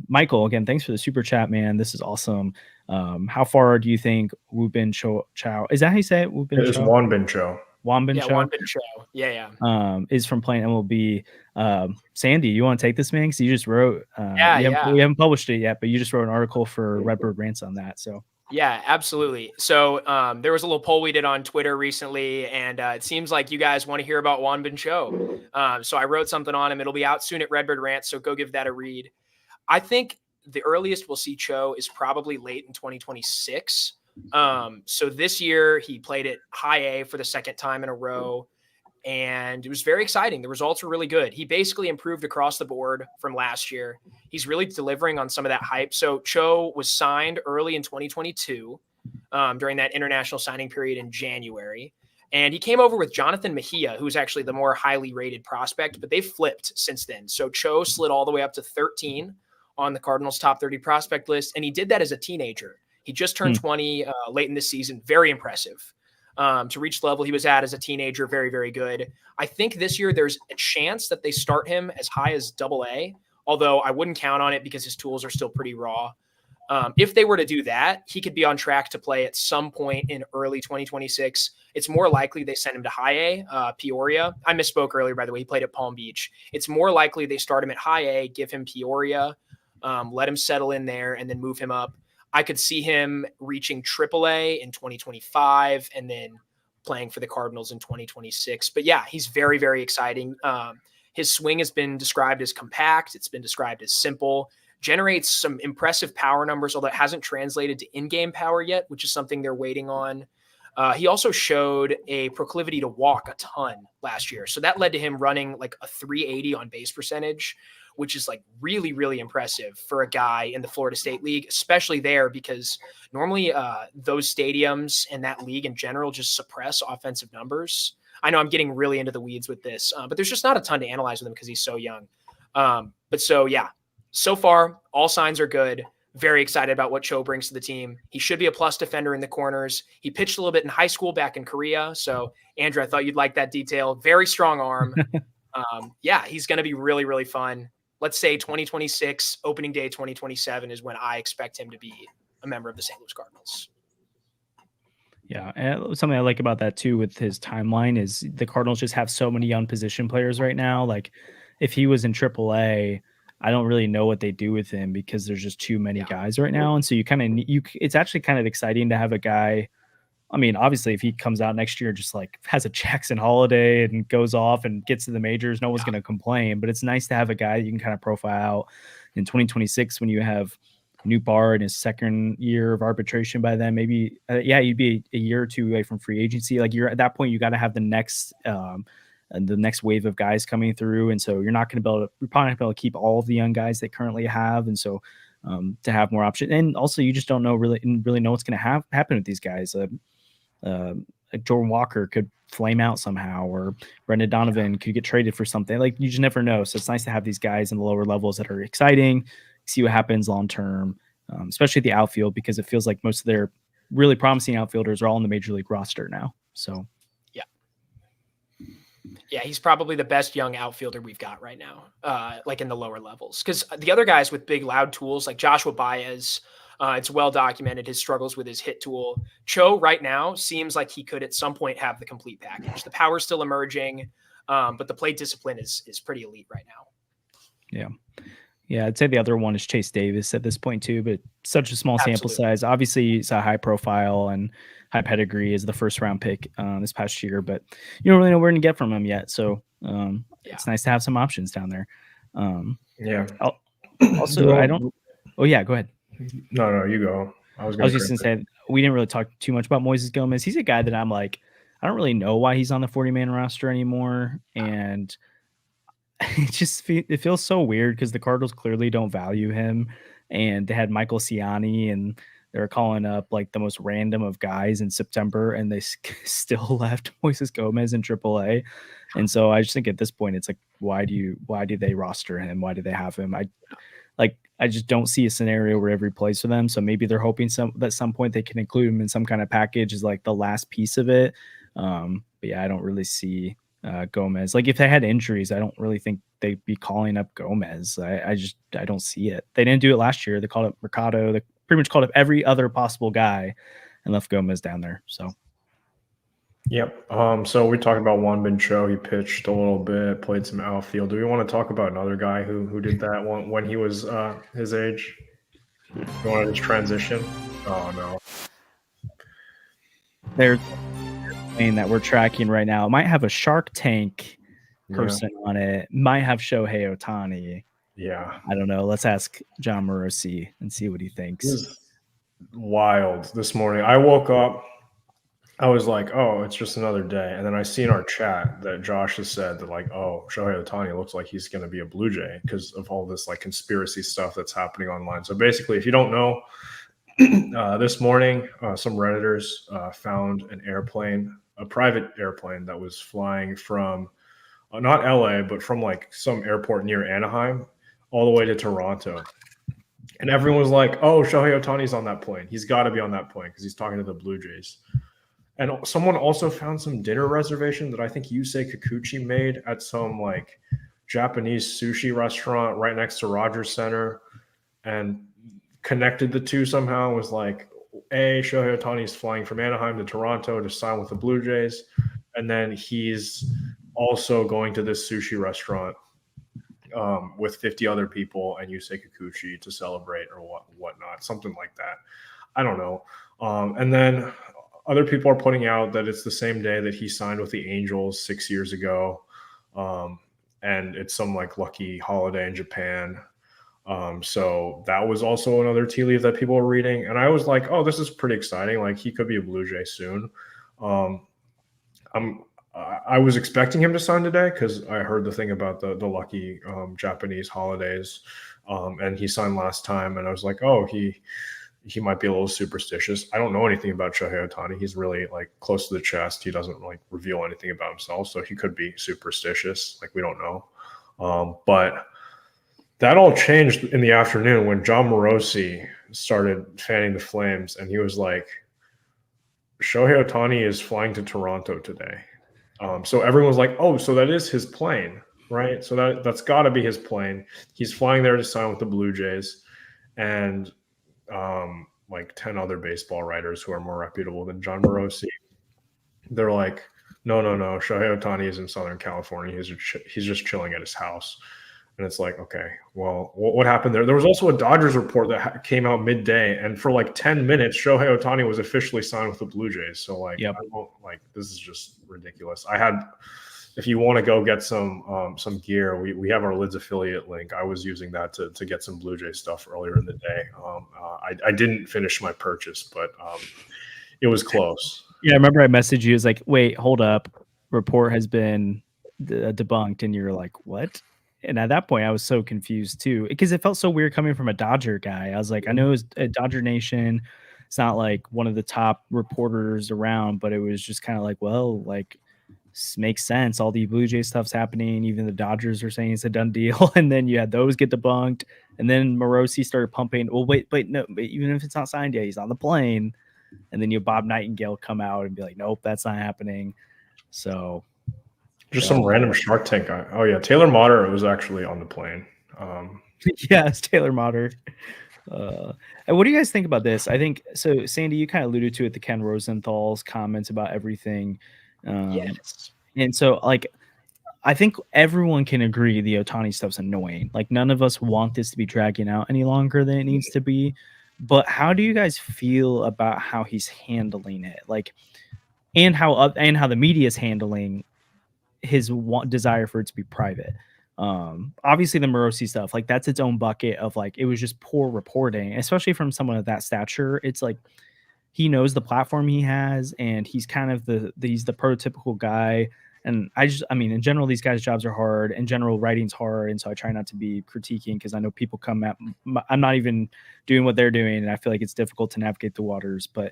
Michael, again, thanks for the super chat, man. This is awesome. How far do you think Woo Bin Chow? Is that how you say it? It's Won Bin Cho. Wanbin Cho. Yeah. Is from playing MLB. Sandy, you want to take this, man? Because you just wrote. We haven't published it yet, but you just wrote an article for Redbird Rants on that. So. Yeah, absolutely. So there was a little poll we did on Twitter recently, and it seems like you guys want to hear about Wanbin Cho. So I wrote something on him. It'll be out soon at Redbird Rants, so go give that a read. I think the earliest we'll see Cho is probably late in 2026. So this year he played at high A for the second time in a row, and it was very exciting. The results were really good. He basically improved across the board from last year. He's really delivering on some of that hype. So Cho was signed early in 2022 during that international signing period in January. And he came over with Jonathan Mejia, who's actually the more highly rated prospect, but they've flipped since then. So Cho slid all the way up to 13 on the Cardinals top 30 prospect list. And he did that as a teenager. He just turned 20 late in this season. Very impressive. To reach the level he was at as a teenager, very, very good. I think this year there's a chance that they start him as high as AA, although I wouldn't count on it because his tools are still pretty raw. If they were to do that, he could be on track to play at some point in early 2026. It's more likely they send him to high A, Peoria. I misspoke earlier, by the way. He played at Palm Beach. It's more likely they start him at high A, give him Peoria, let him settle in there, and then move him up. I could see him reaching AAA in 2025 and then playing for the Cardinals in 2026. But yeah, he's very, very exciting. His swing has been described as compact. It's been described as simple, generates some impressive power numbers, although it hasn't translated to in-game power yet, which is something they're waiting on. He also showed a proclivity to walk a ton last year. So that led to him running like a 380 on base percentage, which is like really, really impressive for a guy in the Florida State League, especially there because normally those stadiums and that league in general just suppress offensive numbers. I know I'm getting really into the weeds with this, but there's just not a ton to analyze with him because he's so young. But so, yeah, so far, all signs are good. Very excited about what Cho brings to the team. He should be a plus defender in the corners. He pitched a little bit in high school back in Korea. So, Andrew, I thought you'd like that detail. Very strong arm. Yeah, he's going to be really, really fun. Let's say 2026, opening day 2027 is when I expect him to be a member of the St. Louis Cardinals. Yeah, and something I like about that too with his timeline is the Cardinals just have so many young position players right now. Like, if he was in AAA, I don't really know what they do with him because there's just too many guys right now, and so you kind of it's actually kind of exciting to have a guy. I mean, obviously, if he comes out next year, just like has a Jackson Holiday and goes off and gets to the majors, no one's going to complain. But it's nice to have a guy you can kind of profile out in 2026 when you have Newbar in his second year of arbitration by then. Maybe, you'd be a year or two away from free agency. Like, you're at that point, you got to have the next wave of guys coming through. And so you're probably not be able to keep all of the young guys they currently have. And so to have more options. And also, you just don't really know what's going to happen with these guys. Jordan Walker could flame out somehow, or Brendan Donovan could get traded for something. Like, you just never know. So it's nice to have these guys in the lower levels that are exciting, see what happens long term, especially the outfield, because it feels like most of their really promising outfielders are all in the major league roster now. So yeah, he's probably the best young outfielder we've got right now, like in the lower levels. Because the other guys with big, loud tools, like Joshua Baez, it's well documented his struggles with his hit tool. Cho right now seems like he could at some point have the complete package. The power's still emerging, but the plate discipline is pretty elite right now. Yeah, I'd say the other one is Chase Davis at this point too, but such a small sample size. Obviously, he's a high profile and high pedigree as the first round pick this past year, but you don't really know where to get from him yet. So it's nice to have some options down there. Also, I don't. Oh yeah, go ahead. No, you go. I was just gonna say we didn't really talk too much about Moises Gomez. He's a guy that I'm like, I don't really know why he's on the 40-man roster anymore, and it feels so weird because the Cardinals clearly don't value him, and they had Michael Ciani, and they were calling up like the most random of guys in September, and they still left Moises Gomez in AAA. And so I just think at this point it's like, why do they roster him? Why do they have him? I just don't see a scenario where every plays for them. So maybe they're hoping at some point they can include him in some kind of package as like the last piece of it. But yeah, I don't really see Gomez. Like, if they had injuries, I don't really think they'd be calling up Gomez. I don't see it. They didn't do it last year. They called up Mercado. They pretty much called up every other possible guy and left Gomez down there. So. Yep. So we talked about Juan Cho. He pitched a little bit, played some outfield. Do we want to talk about another guy who did that when he was his age? You wanted his transition? Oh no. There's that we're tracking right now. It might have a Shark Tank person on it. Might have Shohei Ohtani. Yeah. I don't know. Let's ask John Morosi and see what he thinks. It was wild this morning. I woke up. I was like, oh, it's just another day. And then I see in our chat that Josh has said that, like, oh, Shohei Ohtani looks like he's going to be a Blue Jay because of all this like conspiracy stuff that's happening online. So basically, if you don't know, this morning, some Redditors found an airplane, a private airplane that was flying from not LA, but from like some airport near Anaheim all the way to Toronto. And everyone was like, oh, Shohei Ohtani's on that plane. He's got to be on that plane because he's talking to the Blue Jays. And someone also found some dinner reservation that I think Yusei Kikuchi made at some like Japanese sushi restaurant right next to Rogers Center, and connected the two somehow. Was like, Shohei Ohtani is flying from Anaheim to Toronto to sign with the Blue Jays, and then he's also going to this sushi restaurant with 50 other people and Yusei Kikuchi to celebrate or whatnot, something like that. I don't know. And then other people are pointing out that it's the same day that he signed with the Angels 6 years ago. And it's some like lucky holiday in Japan. So that was also another tea leaf that people were reading. And I was like, oh, this is pretty exciting. Like, he could be a Blue Jay soon. I was expecting him to sign today because I heard the thing about the lucky Japanese holidays. And he signed last time. And I was like, oh, he might be a little superstitious. I don't know anything about Shohei Ohtani. He's really like close to the chest. He doesn't like reveal anything about himself. So he could be superstitious. Like, we don't know. But that all changed in the afternoon when John Morosi started fanning the flames. And he was like, Shohei Ohtani is flying to Toronto today. So everyone's like, oh, so that is his plane, right? So that's got to be his plane. He's flying there to sign with the Blue Jays. And like 10 other baseball writers who are more reputable than John Morosi. They're like, no, Shohei Ohtani is in Southern California. He's just chilling at his house. And it's like, okay, well, what happened there? There was also a Dodgers report that came out midday, and for like 10 minutes, Shohei Ohtani was officially signed with the Blue Jays. So like, Yep. This is just ridiculous. If you want to go get some gear, we have our Lids affiliate link. I was using that to get some Blue Jay stuff earlier in the day. I didn't finish my purchase, but it was close. Yeah, I remember I messaged you. It was like, wait, hold up. Report has been debunked. And you're like, what? And at that point, I was so confused too, because it felt so weird coming from a Dodger guy. I was like, I know it's a Dodger Nation. It's not like one of the top reporters around, but it was just kind of like, well, like, this makes sense. All the Blue Jay stuff's happening. Even the Dodgers are saying it's a done deal. And then you had those get debunked. And then Morosi started pumping. Well, wait, no, but even if it's not signed yet, he's on the plane. And then you have Bob Nightingale come out and be like, nope, that's not happening. So just some random Shark Tank guy. Oh yeah, Taylor Motter was actually on the plane. Yeah, it's Taylor Motter. And what do you guys think about this? I think so. Sandy, you kind of alluded to it, the Ken Rosenthal's comments about everything. Yes. And so, like, I think everyone can agree the Ohtani stuff's annoying. Like, none of us want this to be dragging out any longer than it needs to be. But how do you guys feel about how he's handling it? Like, and how the media is handling his desire for it to be private. Obviously the Morosi stuff, like, that's its own bucket of like, it was just poor reporting, especially from someone of that stature. It's like, he knows the platform he has, and he's kind of he's the prototypical guy. And I mean, in general, these guys' jobs are hard. In general, writing's hard. And so I try not to be critiquing, because I know people come at, I'm not even doing what they're doing. And I feel like it's difficult to navigate the waters, but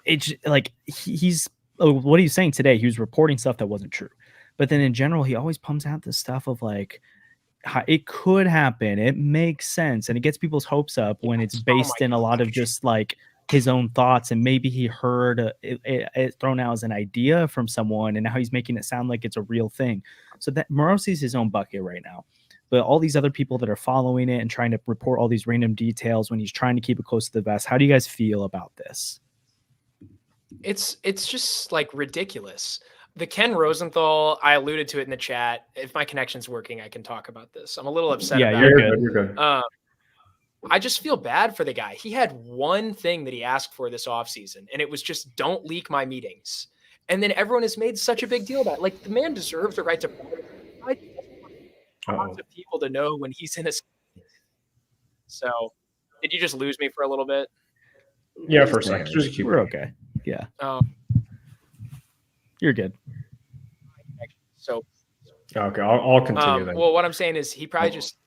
it's like, what he's saying today, he was reporting stuff that wasn't true. But then in general, he always pumps out this stuff of like, it could happen. It makes sense. And it gets people's hopes up when it's based in a lot of just like his own thoughts. And maybe he heard it thrown out as an idea from someone, and now he's making it sound like it's a real thing. So that Morosi's his own bucket right now. But all these other people that are following it and trying to report all these random details when he's trying to keep it close to the vest. How do you guys feel about this? It's just like ridiculous. The Ken Rosenthal, I alluded to it in the chat. If my connection's working, I can talk about this. I'm a little upset about it. You're good. I just feel bad for the guy. He had one thing that he asked for this offseason, and it was just, don't leak my meetings. And then everyone has made such a big deal about it. Like, the man deserves the right to lots of people to know when he's in a. So, did you just lose me for a little bit? Yeah, for a second. Just keep We're okay. Yeah. You're good. So. Okay, I'll continue then. Well, what I'm saying is he probably just.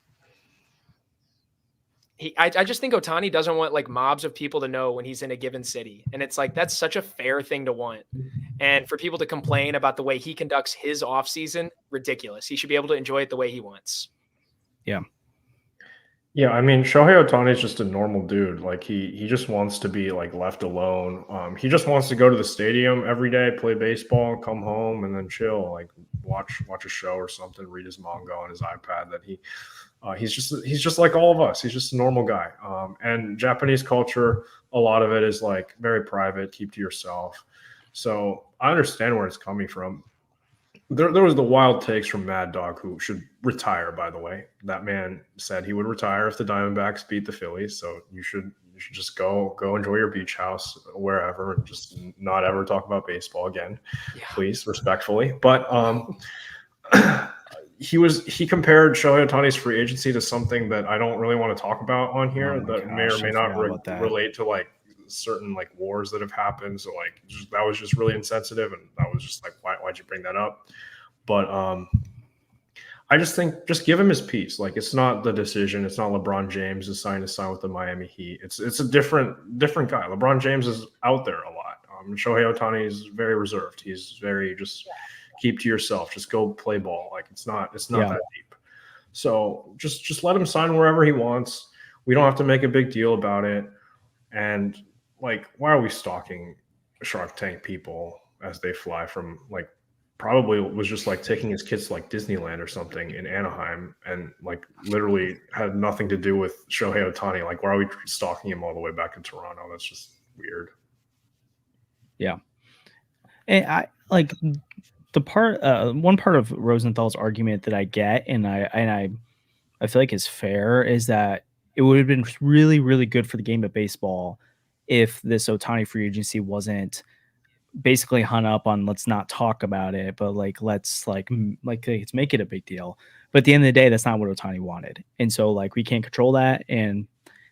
I just think Ohtani doesn't want like mobs of people to know when he's in a given city. And it's like, that's such a fair thing to want. And for people to complain about the way he conducts his offseason, ridiculous. He should be able to enjoy it the way he wants. Yeah. Yeah, I mean, Shohei Ohtani is just a normal dude. Like, he just wants to be like left alone. He just wants to go to the stadium every day, play baseball, come home, and then chill, like watch a show or something, read his manga on his iPad. That he's just like all of us. He's just a normal guy. And Japanese culture, a lot of it is like very private, keep to yourself. So I understand where it's coming from. There was the wild takes from Mad Dog, who should retire, by the way. That man said he would retire if the Diamondbacks beat the Phillies. So you should just go enjoy your beach house wherever and just not ever talk about baseball again, please, respectfully. But he compared Shohei Ohtani's free agency to something that I don't really want to talk about on here may or may not relate to like certain like wars that have happened. So like that was just really insensitive, and I was just like, why'd you bring that up? But I just think just give him his piece. Like, it's not the decision. It's not LeBron James is sign with the Miami Heat. It's a different guy. LeBron James is out there a lot. Shohei Ohtani is very reserved. He's very just keep to yourself. Just go play ball. Like, it's not that deep. So just let him sign wherever he wants. We don't have to make a big deal about it. And like, why are we stalking Shark Tank people as they fly from like probably was just like taking his kids to like Disneyland or something in Anaheim and like literally had nothing to do with Shohei Ohtani. Like, why are we stalking him all the way back in Toronto? That's just weird. Yeah. And I like the part, one part of Rosenthal's argument that I get, and I feel like is fair, is that it would have been really, really good for the game of baseball if this Ohtani free agency wasn't basically hung up on let's not talk about it, but like let's let's make it a big deal. But at the end of the day, that's not what Ohtani wanted, and so like we can't control that, and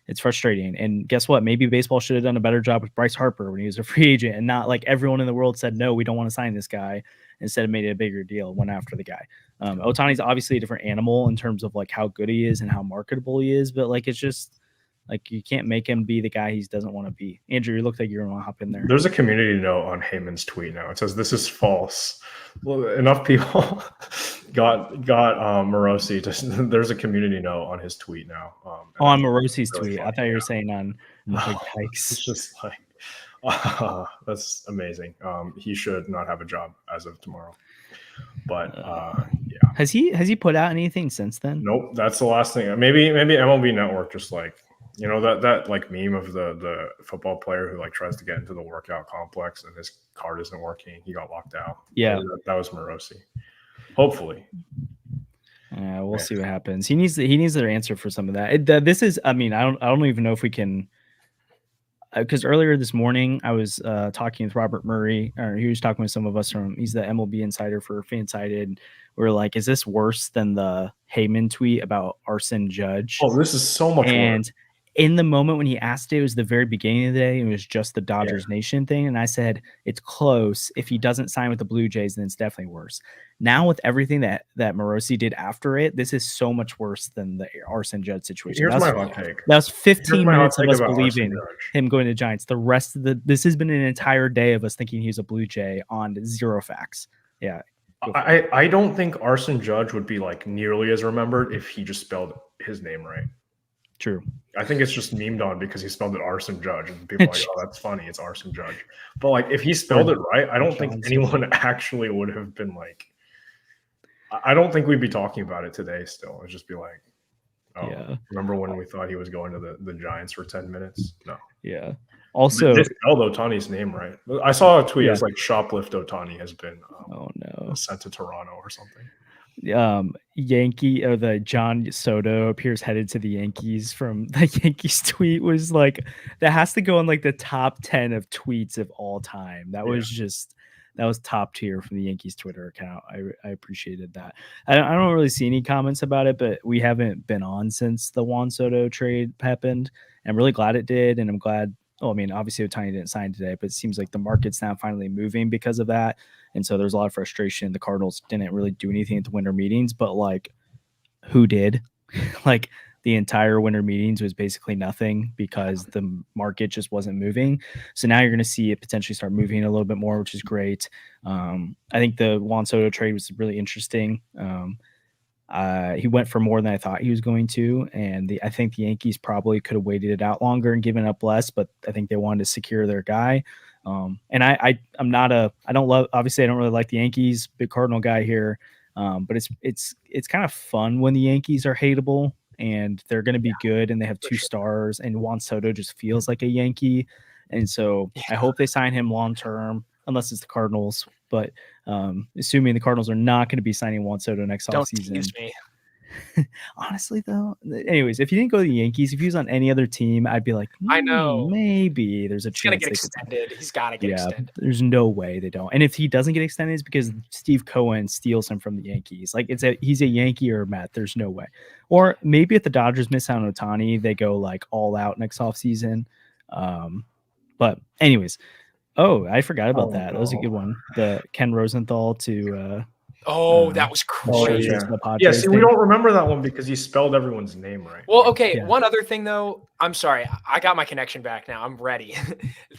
it's frustrating. And guess what? Maybe baseball should have done a better job with Bryce Harper when he was a free agent, and not like everyone in the world said no, we don't want to sign this guy. Instead of made it a bigger deal, went after the guy. Ohtani's obviously a different animal in terms of like how good he is and how marketable he is, but like it's just like you can't make him be the guy he doesn't want to be. Andrew, you look like you're gonna hop in there. There's a community note on Heyman's tweet now. It says this is false. Well, enough people got Morosi to. There's a community note on his tweet now. On Morosi's really tweet, funny, I thought you were saying on like It's Pikes. just like that's amazing. He should not have a job as of tomorrow. But yeah, has he put out anything since then? Nope. That's the last thing. Maybe MLB Network just like, you know, that like meme of the football player who like tries to get into the workout complex and his card isn't working. He got locked out. Yeah, that was Morosi. Hopefully. Yeah, we'll see what happens. He needs their answer for some of that. This is, I mean, I don't even know if we can, because earlier this morning I was talking with Robert Murray, or he was talking with some of us he's the MLB insider for Fansided. We're like, is this worse than the Heyman tweet about Arson Judge? Oh, this is so much worse. In the moment when he asked it was the very beginning of the day. It was just the Dodgers Nation thing. And I said, it's close. If he doesn't sign with the Blue Jays, then it's definitely worse. Now with everything that Morosi did after it, this is so much worse than the Arson Judge situation. Here's my hot take. That was 15 minutes of us believing him going to Giants. The rest of this has been an entire day of us thinking he's a Blue Jay on zero facts. Yeah. I don't think Arson Judge would be like nearly as remembered if he just spelled his name right. True. I think it's just memed on because he spelled it Arson Judge, and people are like, oh, that's funny. It's Arson Judge. But like, if he spelled it right, I don't think anyone actually would have been like. I don't think we'd be talking about it today. Still, it'd just be like, oh, yeah. Remember when we thought he was going to the Giants for 10 minutes? No. Yeah. Also, they spelled Otani's name right. I saw a tweet. It's like shoplift Otani has been sent to Toronto or something. Yankee or the John Soto appears headed to the Yankees from the Yankees tweet was like that has to go on like the top 10 of tweets of all time. That was top tier from the Yankees Twitter account. I appreciated that. I don't really see any comments about it, but we haven't been on since the Juan Soto trade happened. I'm really glad it did, and I'm glad. Oh, I mean, obviously Ohtani didn't sign today, but it seems like the market's now finally moving because of that. And so there's a lot of frustration. The Cardinals didn't really do anything at the winter meetings, but like who did? Like the entire winter meetings was basically nothing because the market just wasn't moving. So now you're going to see it potentially start moving a little bit more, which is great. I think the Juan Soto trade was really interesting. He went for more than I thought he was going to, and I think the Yankees probably could have waited it out longer and given up less, but I think they wanted to secure their guy. And I don't really like the Yankees, big Cardinal guy here. But it's kind of fun when the Yankees are hateable and they're going to be good and they have two stars, and Juan Soto just feels like a Yankee. And so I hope they sign him long-term, unless it's the Cardinals, but assuming the Cardinals are not going to be signing Juan Soto next offseason. Tease me. Honestly, though, anyways, if he didn't go to the Yankees, if he was on any other team, I'd be like, I know, maybe there's a chance. He's gonna get extended. He's got to get extended. There's no way they don't. And if he doesn't get extended, it's because Steve Cohen steals him from the Yankees. Like he's a Yankee or a Met. There's no way. Or maybe if the Dodgers miss out on Ohtani, they go like all out next offseason. But anyways, I forgot about that. That was a good one. The Ken Rosenthal to. That was crazy. Yeah, see, we don't remember that one because he spelled everyone's name right. Well, okay. One other thing, though. I'm sorry. I got my connection back now. I'm ready.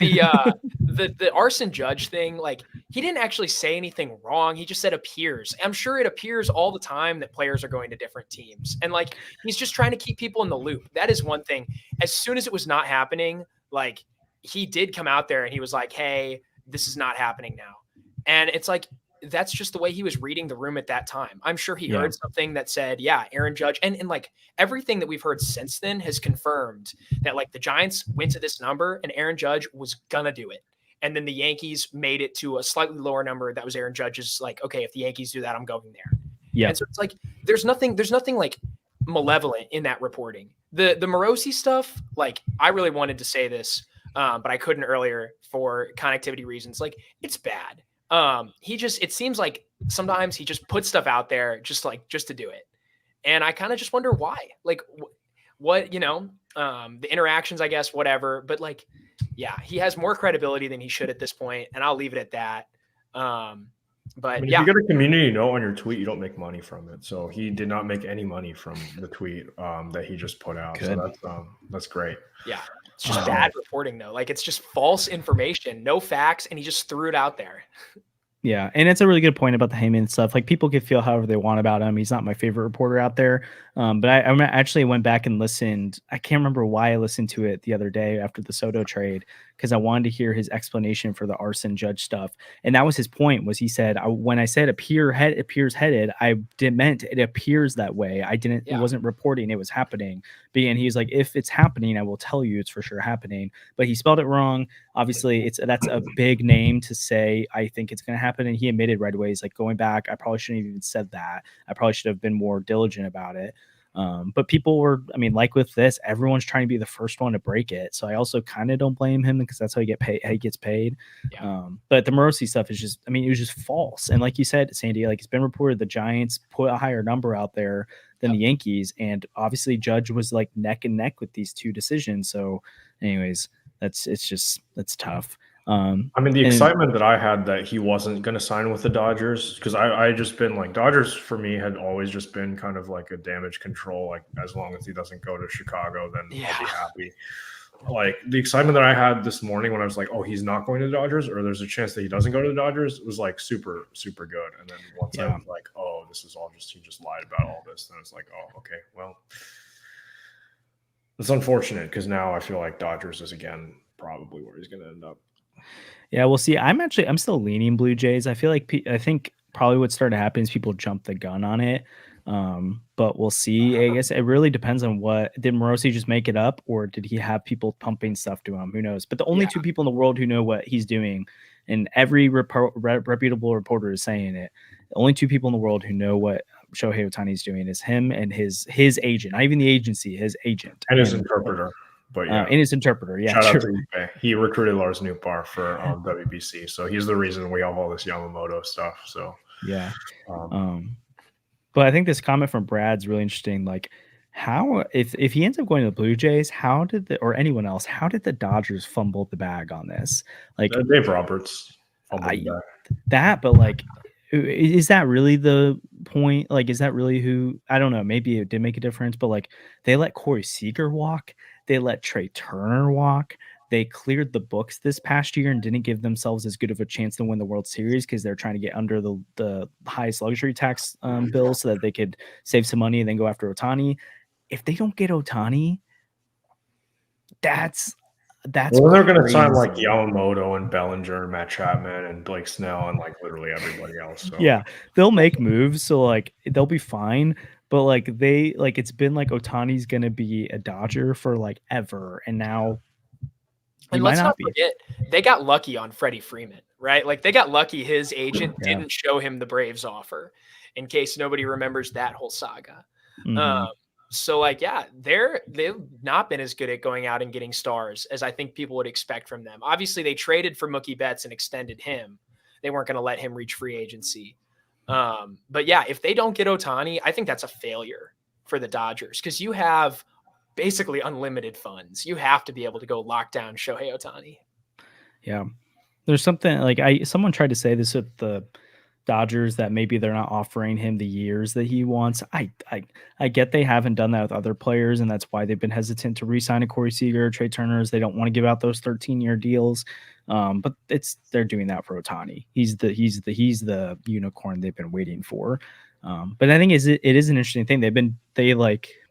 The Arson Judge thing, like, he didn't actually say anything wrong. He just said appears. I'm sure it appears all the time that players are going to different teams. And, like, he's just trying to keep people in the loop. That is one thing. As soon as it was not happening, like, he did come out there and he was like, hey, this is not happening now. And it's like, that's just the way he was reading the room at that time. I'm sure he Yeah. heard something that said, yeah, Aaron Judge. And like everything that we've heard since then has confirmed that like the Giants went to this number and Aaron Judge was going to do it. And then the Yankees made it to a slightly lower number. That was Aaron Judge's like, okay, if the Yankees do that, I'm going there. Yeah. And so it's like, there's nothing like malevolent in that reporting. The Morosi stuff, like I really wanted to say this, but I couldn't earlier for connectivity reasons. Like it's bad. It seems like sometimes he just puts stuff out there just to do it. And I kind of just wonder why, like what, the interactions, I guess, whatever, but like, yeah, he has more credibility than he should at this point, and I'll leave it at that. But I mean, yeah, if you get a community note on your tweet, you don't make money from it. So he did not make any money from the tweet that he just put out. Good. So that's great. Yeah. It's just bad reporting though. Like it's just false information, no facts, and he just threw it out there. Yeah, and it's a really good point about the Heyman stuff. Like people can feel however they want about him. He's not my favorite reporter out there. But I actually went back and listened. I can't remember why I listened to it the other day after the Soto trade because I wanted to hear his explanation for the Arson Judge stuff. And that was his point. Was he said when I said appears headed, I meant it appears that way. I didn't. Yeah. It wasn't reporting. It was happening. And he's like, if it's happening, I will tell you it's for sure happening. But he spelled it wrong. Obviously, that's a big name to say. I think it's going to happen. And he admitted right away. He's like, going back, I probably shouldn't have even said that. I probably should have been more diligent about it. But people were, I mean, like with this, everyone's trying to be the first one to break it. So I also kind of don't blame him because that's how he gets paid. Yeah. But the Morosi stuff is just, I mean, it was just false. And like you said, Sandy, like it's been reported the Giants put a higher number out there than the Yankees. And obviously Judge was like neck and neck with these two decisions. So anyways, that's tough. I mean, the excitement that I had that he wasn't going to sign with the Dodgers, because I just been like, Dodgers for me had always just been kind of like a damage control. Like as long as he doesn't go to Chicago, then I'll be happy. Like the excitement that I had this morning when I was like, oh, he's not going to the Dodgers, or there's a chance that he doesn't go to the Dodgers, was like super, super good. And then once I was like, oh, this is all just, he just lied about all this. Then it's like, oh, okay, well, it's unfortunate because now I feel like Dodgers is again probably where he's going to end up. Yeah, we'll see. I'm still leaning Blue Jays. I think probably what started to happen is people jump the gun on it. But we'll see. I guess it really depends on did Morosi just make it up or did he have people pumping stuff to him? Who knows? But the only two people in the world who know what he's doing, and every reputable reporter is saying it, the only two people in the world who know what Shohei Ohtani is doing is him and his agent, not even the agency, his agent. And his interpreter. But yeah, and his interpreter. Yeah, shout out to Upe. He recruited Lars Nootbaar for WBC, so he's the reason we have all this Yamamoto stuff. So yeah, but I think this comment from Brad's really interesting. Like, how if he ends up going to the Blue Jays, or anyone else, how did the Dodgers fumble the bag on this? Like Dave Roberts fumbled the bag. That, but like, is that really the point? Like, is that really who? I don't know. Maybe it did make a difference, but like, they let Corey Seager walk. They let Trey Turner walk. They cleared the books this past year and didn't give themselves as good of a chance to win the World Series because they're trying to get under the highest luxury tax bill so that they could save some money and then go after Ohtani. If they don't get Ohtani, that's well, they're going to sign like Yamamoto and Bellinger and Matt Chapman and Blake Snell and like literally everybody else. So. Yeah, they'll make moves, so like they'll be fine. But like it's been like Ohtani's going to be a Dodger for like ever, and now. And let's not forget, they got lucky on Freddie Freeman, right? Like they got lucky his agent didn't show him the Braves offer, in case nobody remembers that whole saga. Mm-hmm. So like, yeah, they've not been as good at going out and getting stars as I think people would expect from them. Obviously, they traded for Mookie Betts and extended him. They weren't going to let him reach free agency. But yeah, if they don't get Ohtani, I think that's a failure for the Dodgers because you have basically unlimited funds. You have to be able to go lock down Shohei Ohtani. Yeah. There's something like someone tried to say this with the Dodgers that maybe they're not offering him the years that he wants. I get they haven't done that with other players, and that's why they've been hesitant to re-sign a Corey Seager, Trey Turner. They don't want to give out those 13-year deals. But they're doing that for Ohtani. He's the unicorn they've been waiting for. But I think it is an interesting thing.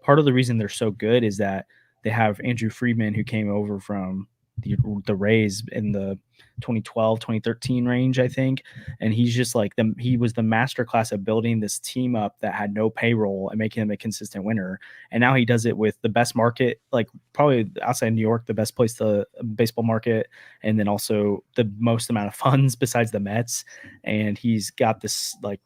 Part of the reason they're so good is that they have Andrew Friedman who came over from the Rays in the 2012, 2013 range, I think. And he's just like he was the masterclass of building this team up that had no payroll and making them a consistent winner. And now he does it with the best market, like probably outside New York, the best place to baseball market, and then also the most amount of funds besides the Mets. And he's got this like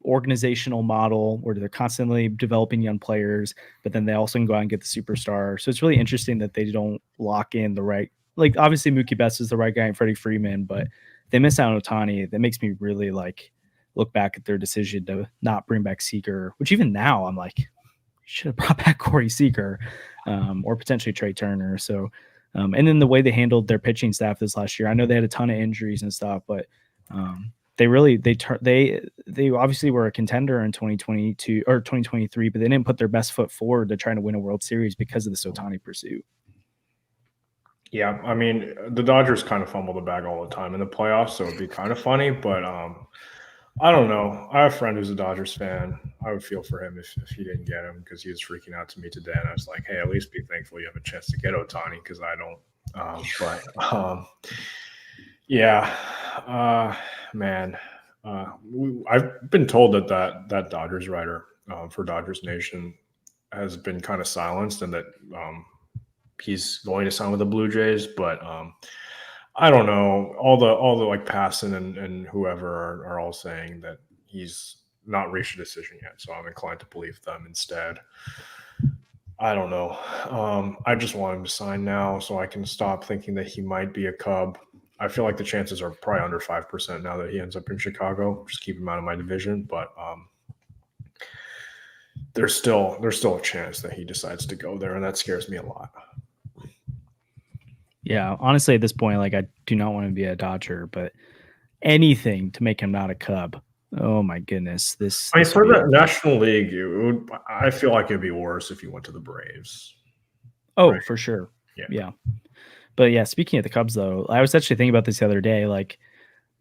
organizational model where they're constantly developing young players, but then they also can go out and get the superstar. So it's really interesting that they don't lock in the right, like obviously Mookie Betts is the right guy and Freddie Freeman, but they miss out on Ohtani. That makes me really like look back at their decision to not bring back Seager, which even now I'm like, should have brought back Corey Seager or potentially Trey Turner. So, and then the way they handled their pitching staff this last year, I know they had a ton of injuries and stuff, but they obviously were a contender in 2022 or 2023, but they didn't put their best foot forward to try to win a World Series because of this Ohtani pursuit. Yeah, I mean, the Dodgers kind of fumble the bag all the time in the playoffs, so it'd be kind of funny, but I don't know. I have a friend who's a Dodgers fan. I would feel for him if he didn't get him, because he was freaking out to me today, and I was like, hey, at least be thankful you have a chance to get Ohtani, because I don't. Man, I've been told that Dodgers writer for Dodgers Nation has been kind of silenced, and that he's going to sign with the Blue Jays, but I don't know. All the like Passan and whoever are all saying that he's not reached a decision yet, so I'm inclined to believe them instead. I don't know. I just want him to sign now so I can stop thinking that he might be a Cub. I feel like the chances are probably under 5% now that he ends up in Chicago. Just keep him out of my division, but there's still a chance that he decides to go there, and that scares me a lot. Yeah, honestly, at this point, like I do not want to be a Dodger, but anything to make him not a Cub. Oh my goodness, I mean, for the National League, I feel like it'd be worse if he went to the Braves. Oh, right? For sure. Yeah. But yeah, speaking of the Cubs, though, I was actually thinking about this the other day. Like,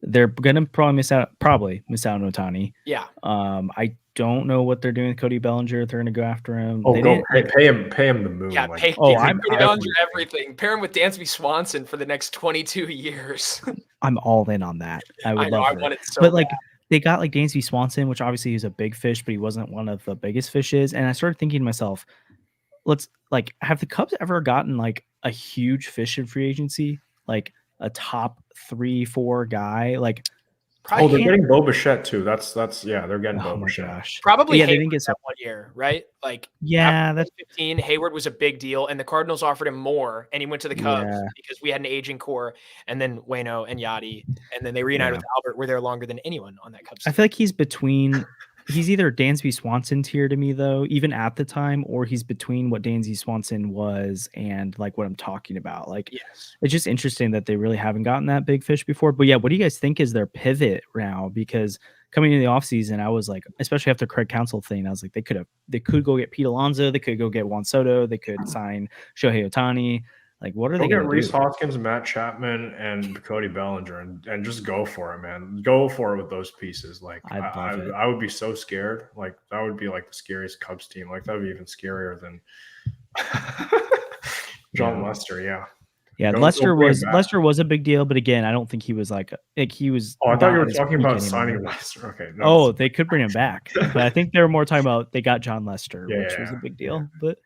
they're gonna probably miss out on Ohtani. Yeah. I don't know what they're doing with Cody Bellinger. If they're gonna go after him. Oh, pay him the moon. Yeah, like, Cody Bellinger everything. Pair him with Dansby Swanson for the next 22 years. I'm all in on that. I would love it. I want it so but bad. like they got like Dansby Swanson, which obviously he's a big fish, but he wasn't one of the biggest fishes. And I started thinking to myself, have the Cubs ever gotten like a huge fish in free agency, like a top 3-4 guy? Like, they're getting Bo Bichette too. That's they're getting Bo Bichette. Gosh. Probably they Hayward didn't get that 1 year, right? Like that's 15. Hayward was a big deal, and the Cardinals offered him more, and he went to the Cubs because we had an aging core, and then Waino and Yachty, and then they reunited with Albert. Were there longer than anyone on that Cubs team. I feel like he's either Dansby Swanson tier to me, though, even at the time, or he's between what Dansby Swanson was and like what I'm talking about. Like, It's just interesting that they really haven't gotten that big fish before. But yeah, what do you guys think is their pivot now? Because coming into the offseason, I was like, especially after Craig Counsell thing, I was like, they could go get Pete Alonso, they could go get Juan Soto, they could sign Shohei Ohtani. Like, what are they going to do? Rhys Hoskins, Matt Chapman, and Cody Bellinger, and just go for it, man. Go for it with those pieces. Like, I would be so scared. Like, that would be like the scariest Cubs team. Like, that would be even scarier than John Lester. Yeah. Yeah, Lester was a big deal, but again, I don't think he was like he was. Oh, I thought you were talking about signing Lester. Okay. No, they could bring him back, but I think they were more talking about they got John Lester, which was a big deal. Yeah. But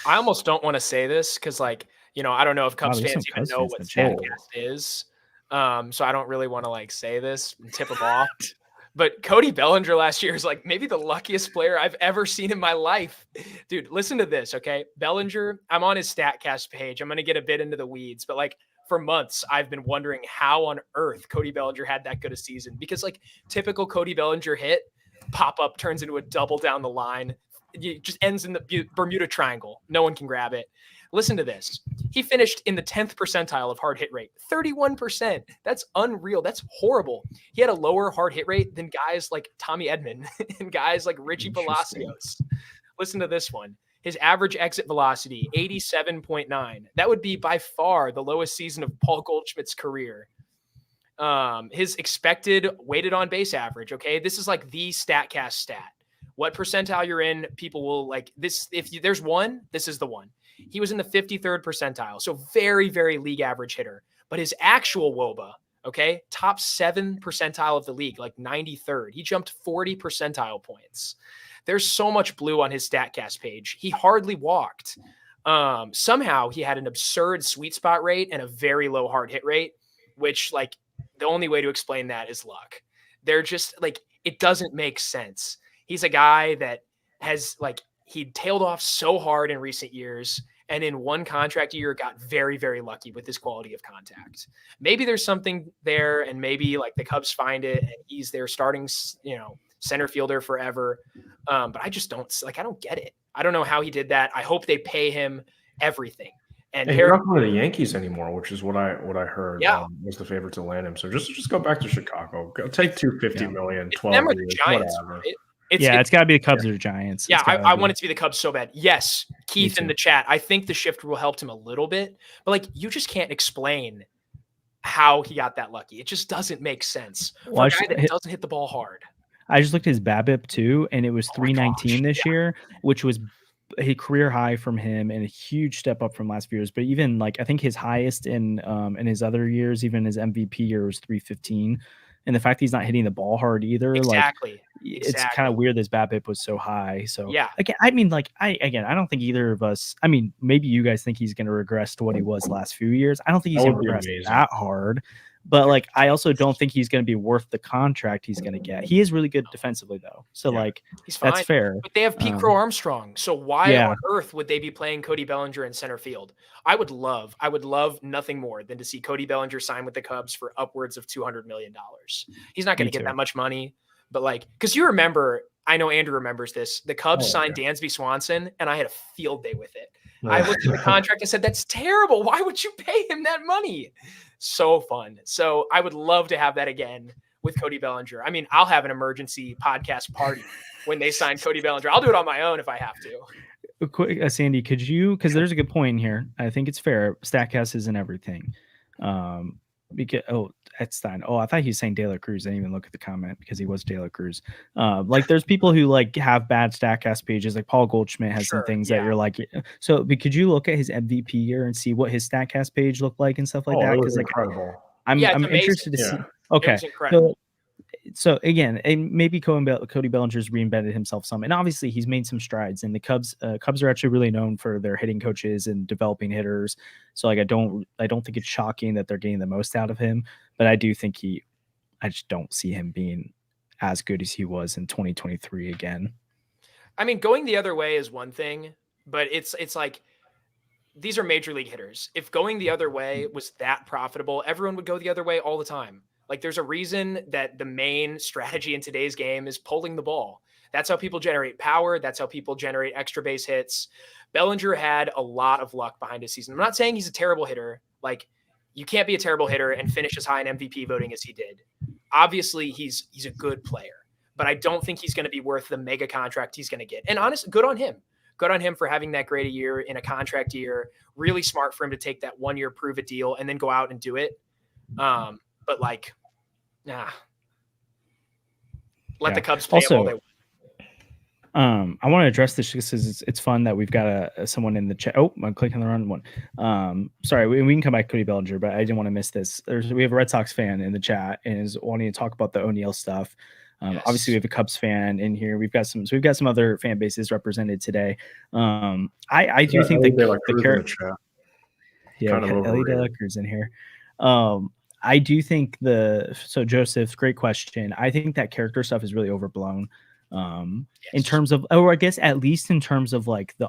I almost don't want to say this because, like, I don't know if Cubs fans even know what StatCast is. So I don't really want to like say this and tip them off. But Cody Bellinger last year is like maybe the luckiest player I've ever seen in my life. Dude, listen to this, okay? Bellinger, I'm on his StatCast page. I'm going to get a bit into the weeds, but like for months, I've been wondering how on earth Cody Bellinger had that good a season, because like typical Cody Bellinger hit, pop up turns into a double down the line. It just ends in the Bermuda Triangle. No one can grab it. Listen to this. He finished in the 10th percentile of hard hit rate, 31%. That's unreal. That's horrible. He had a lower hard hit rate than guys like Tommy Edman and guys like Richie Palacios. Listen to this one. His average exit velocity, 87.9. That would be by far the lowest season of Paul Goldschmidt's career. His expected weighted on base average, okay? This is like the StatCast stat. What percentile you're in, people will like this. If there's one, this is the one. he was in the 53rd percentile. So very, very league average hitter. But his actual WOBA, okay, top 7 percentile of the league, like 93rd. He jumped 40 percentile points. There's so much blue on his StatCast page. He hardly walked. Somehow he had an absurd sweet spot rate and a very low hard hit rate, which like the only way to explain that is luck. They're just like, it doesn't make sense. He's a guy that has like, he tailed off so hard in recent years, and in one contract year got very, very lucky with his quality of contact. Maybe there's something there, and maybe like the Cubs find it and he's their starting, center fielder forever. But I just don't I don't get it. I don't know how he did that. I hope they pay him everything. And he's not going to the Yankees anymore, which is what I heard. Yeah. Was the favorite to land him. So just go back to Chicago. Go take $250 million, 12 them or years, the Giants, whatever. right? It's got to be the Cubs or Giants. Yeah, I want it to be the Cubs so bad. Yes, Keith in the chat. I think the shift will help him a little bit, but like you just can't explain how he got that lucky. It just doesn't make sense for a guy that doesn't hit the ball hard. I just looked at his BABIP too, and it was 319 this year, which was a career high from him and a huge step up from last few years. But even like I think his highest in his other years, even his MVP year, was 315. And the fact that he's not hitting the ball hard either, it's kind of weird. This BABIP was so high. So yeah, again, I mean, like I don't think either of us. I mean, maybe you guys think he's going to regress to what he was the last few years. I don't think he's going to regress that hard. But like, I also don't think he's going to be worth the contract he's going to get. He is really good defensively, though. So like, he's fine. That's fair. But they have Pete Crow Armstrong. So why on earth would they be playing Cody Bellinger in center field? I would love nothing more than to see Cody Bellinger sign with the Cubs for upwards of $200 million. He's not going to get that much money, but like, because you remember, I know Andrew remembers this. The Cubs signed Dansby Swanson, and I had a field day with it. I looked at the contract and said, "That's terrible. Why would you pay him that money?" So fun. So I would love to have that again with Cody Bellinger. I mean, I'll have an emergency podcast party when they sign Cody Bellinger. I'll do it on my own if I have to. Quick, Sandy, could you? Because there's a good point here. I think it's fair. StatCast isn't everything. Because Epstein. Oh, I thought he was saying De La Cruz. I didn't even look at the comment because he was De La Cruz. Like there's people who like have bad StatCast pages. Like Paul Goldschmidt has some things that you're like. So, but could you look at his MVP year and see what his StatCast page looked like and stuff like that? Because like incredible. I'm interested to see. Okay, so again, and maybe Cody Bellinger's reinvented himself some, and obviously he's made some strides. And the Cubs are actually really known for their hitting coaches and developing hitters. So like I don't think it's shocking that they're getting the most out of him, but I do think I just don't see him being as good as he was in 2023 again. I mean, going the other way is one thing, but it's like these are major league hitters. If going the other way was that profitable, everyone would go the other way all the time. Like there's a reason that the main strategy in today's game is pulling the ball. That's how people generate power. That's how people generate extra base hits. Bellinger had a lot of luck behind his season. I'm not saying he's a terrible hitter. Like you can't be a terrible hitter and finish as high in MVP voting as he did. Obviously he's a good player, but I don't think he's going to be worth the mega contract he's going to get. And honestly, good on him. Good on him for having that great a year in a contract year. Really smart for him to take that 1 year prove it deal and then go out and do it. But like, let the Cubs play all they want. I want to address this because it's fun that we've got someone in the chat. Oh, I'm clicking the wrong one. Sorry, we can come back to Cody Bellinger, but I didn't want to miss this. We have a Red Sox fan in the chat and is wanting to talk about the O'Neill stuff. Obviously, we have a Cubs fan in here. We've got some other fan bases represented today. I do think the character. Yeah, Ellie De La Cruz in here. I do think so Joseph, great question. I think that character stuff is really overblown. In terms of, or I guess at least in terms of like the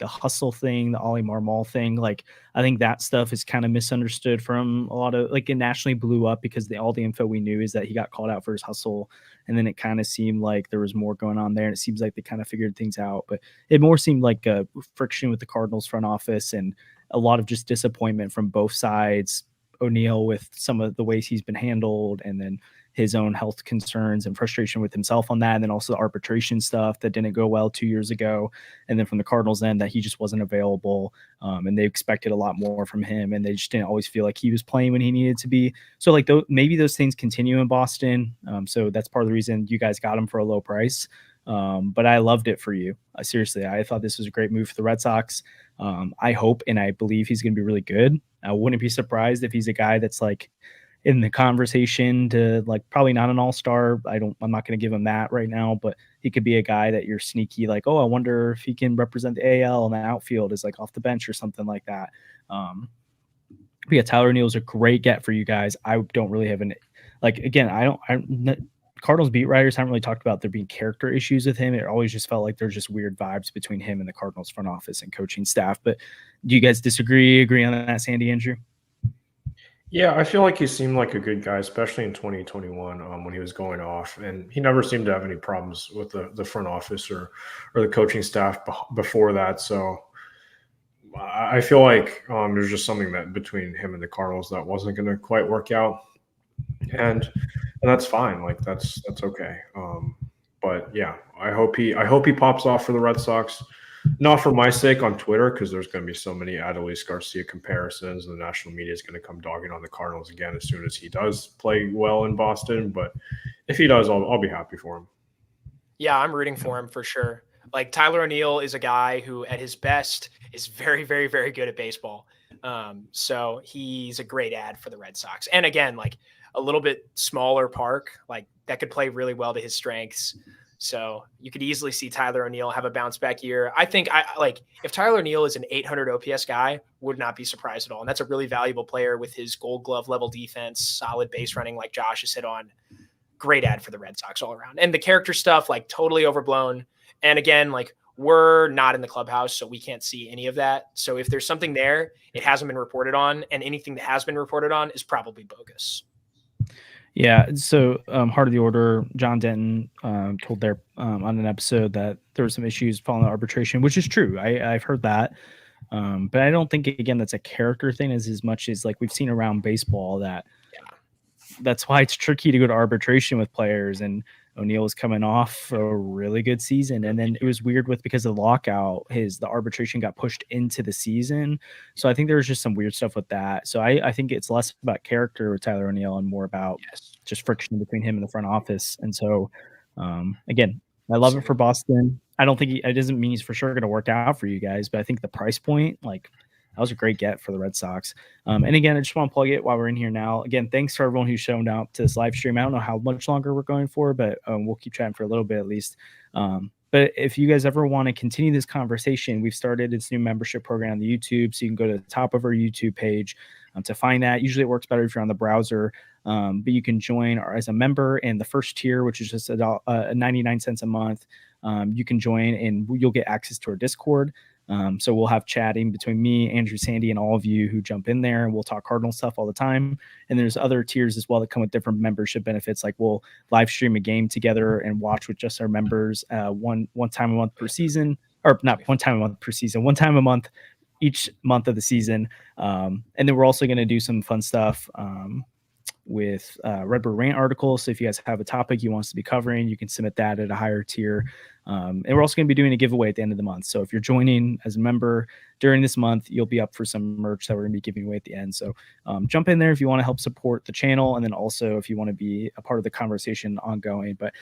hustle thing, the Ollie Marmol thing, like I think that stuff is kind of misunderstood from a lot of, like, it nationally blew up because all the info we knew is that he got called out for his hustle, and then it kind of seemed like there was more going on there, and it seems like they kind of figured things out, but it more seemed like a friction with the Cardinals front office and a lot of just disappointment from both sides. O'Neill with some of the ways he's been handled, and then his own health concerns and frustration with himself on that. And then also the arbitration stuff that didn't go well 2 years ago. And then from the Cardinals end that he just wasn't available. And they expected a lot more from him, and they just didn't always feel like he was playing when he needed to be. So like maybe those things continue in Boston. So that's part of the reason you guys got him for a low price. But I loved it for you. Seriously, I thought this was a great move for the Red Sox. I hope and I believe he's going to be really good. I wouldn't be surprised if he's a guy that's like in the conversation to like probably not an all-star. I'm not going to give him that right now, but he could be a guy that you're sneaky like, oh, I wonder if he can represent the AL in the outfield as like off the bench or something like that. But yeah, Tyler O'Neill is a great get for you guys. I don't really have Cardinals beat writers haven't really talked about there being character issues with him. It always just felt like there's just weird vibes between him and the Cardinals front office and coaching staff. But do you guys agree on that, Sandy, Andrew? Yeah, I feel like he seemed like a good guy, especially in 2021 when he was going off, and he never seemed to have any problems with the front office or the coaching staff before that. So I feel like there's just something that between him and the Cardinals that wasn't going to quite work out, and that's fine. Like that's okay. But yeah, I hope he pops off for the Red Sox. Not for my sake on Twitter, because there's going to be so many Adolis Garcia comparisons, and the national media is going to come dogging on the Cardinals again as soon as he does play well in Boston. But if he does, I'll be happy for him. Yeah, I'm rooting for him for sure. Like Tyler O'Neill is a guy who at his best is very, very, very good at baseball. So he's a great ad for the Red Sox. And again, like a little bit smaller park, like that could play really well to his strengths. So you could easily see Tyler O'Neill have a bounce back year. I think if Tyler O'Neill is an 800 OPS guy, would not be surprised at all. And that's a really valuable player with his Gold Glove level defense, solid base running like Josh has hit on. Great ad for the Red Sox all around. And the character stuff, like totally overblown. And again, like we're not in the clubhouse, so we can't see any of that. So if there's something there, it hasn't been reported on, and anything that has been reported on is probably bogus. Yeah. So Heart of the Order, John Denton told there on an episode that there were some issues following the arbitration, which is true. I've heard that. But I don't think, again, that's a character thing as much as like we've seen around baseball that's why it's tricky to go to arbitration with players. And O'Neill was coming off a really good season. And then it was weird because of the lockout, the arbitration got pushed into the season. So I think there was just some weird stuff with that. So I think it's less about character with Tyler O'Neill and more about just friction between him and the front office. And so, again, I love it for Boston. I don't think it doesn't mean he's for sure going to work out for you guys, but I think the price point, like, that was a great get for the Red Sox. And again, I just want to plug it while we're in here now. Again, thanks to everyone who's shown up to this live stream. I don't know how much longer we're going for, but we'll keep chatting for a little bit at least. But if you guys ever want to continue this conversation, we've started this new membership program on the YouTube. So you can go to the top of our YouTube page to find that. Usually it works better if you're on the browser. But you can join as a member, and the first tier, which is just 99 cents a month, you can join and you'll get access to our Discord. So we'll have chatting between me, Andrew, Sandy, and all of you who jump in there, and we'll talk Cardinal stuff all the time. And there's other tiers as well that come with different membership benefits. Like we'll live stream a game together and watch with just our members one time a month per season, or not one time a month per season, one time a month each month of the season. And then we're also going to do some fun stuff with Redbird Rant articles. So if you guys have a topic you want us to be covering, you can submit that at a higher tier. And we're also going to be doing a giveaway at the end of the month. So if you're joining as a member during this month, you'll be up for some merch that we're going to be giving away at the end. So jump in there if you want to help support the channel. And then also if you want to be a part of the conversation ongoing. But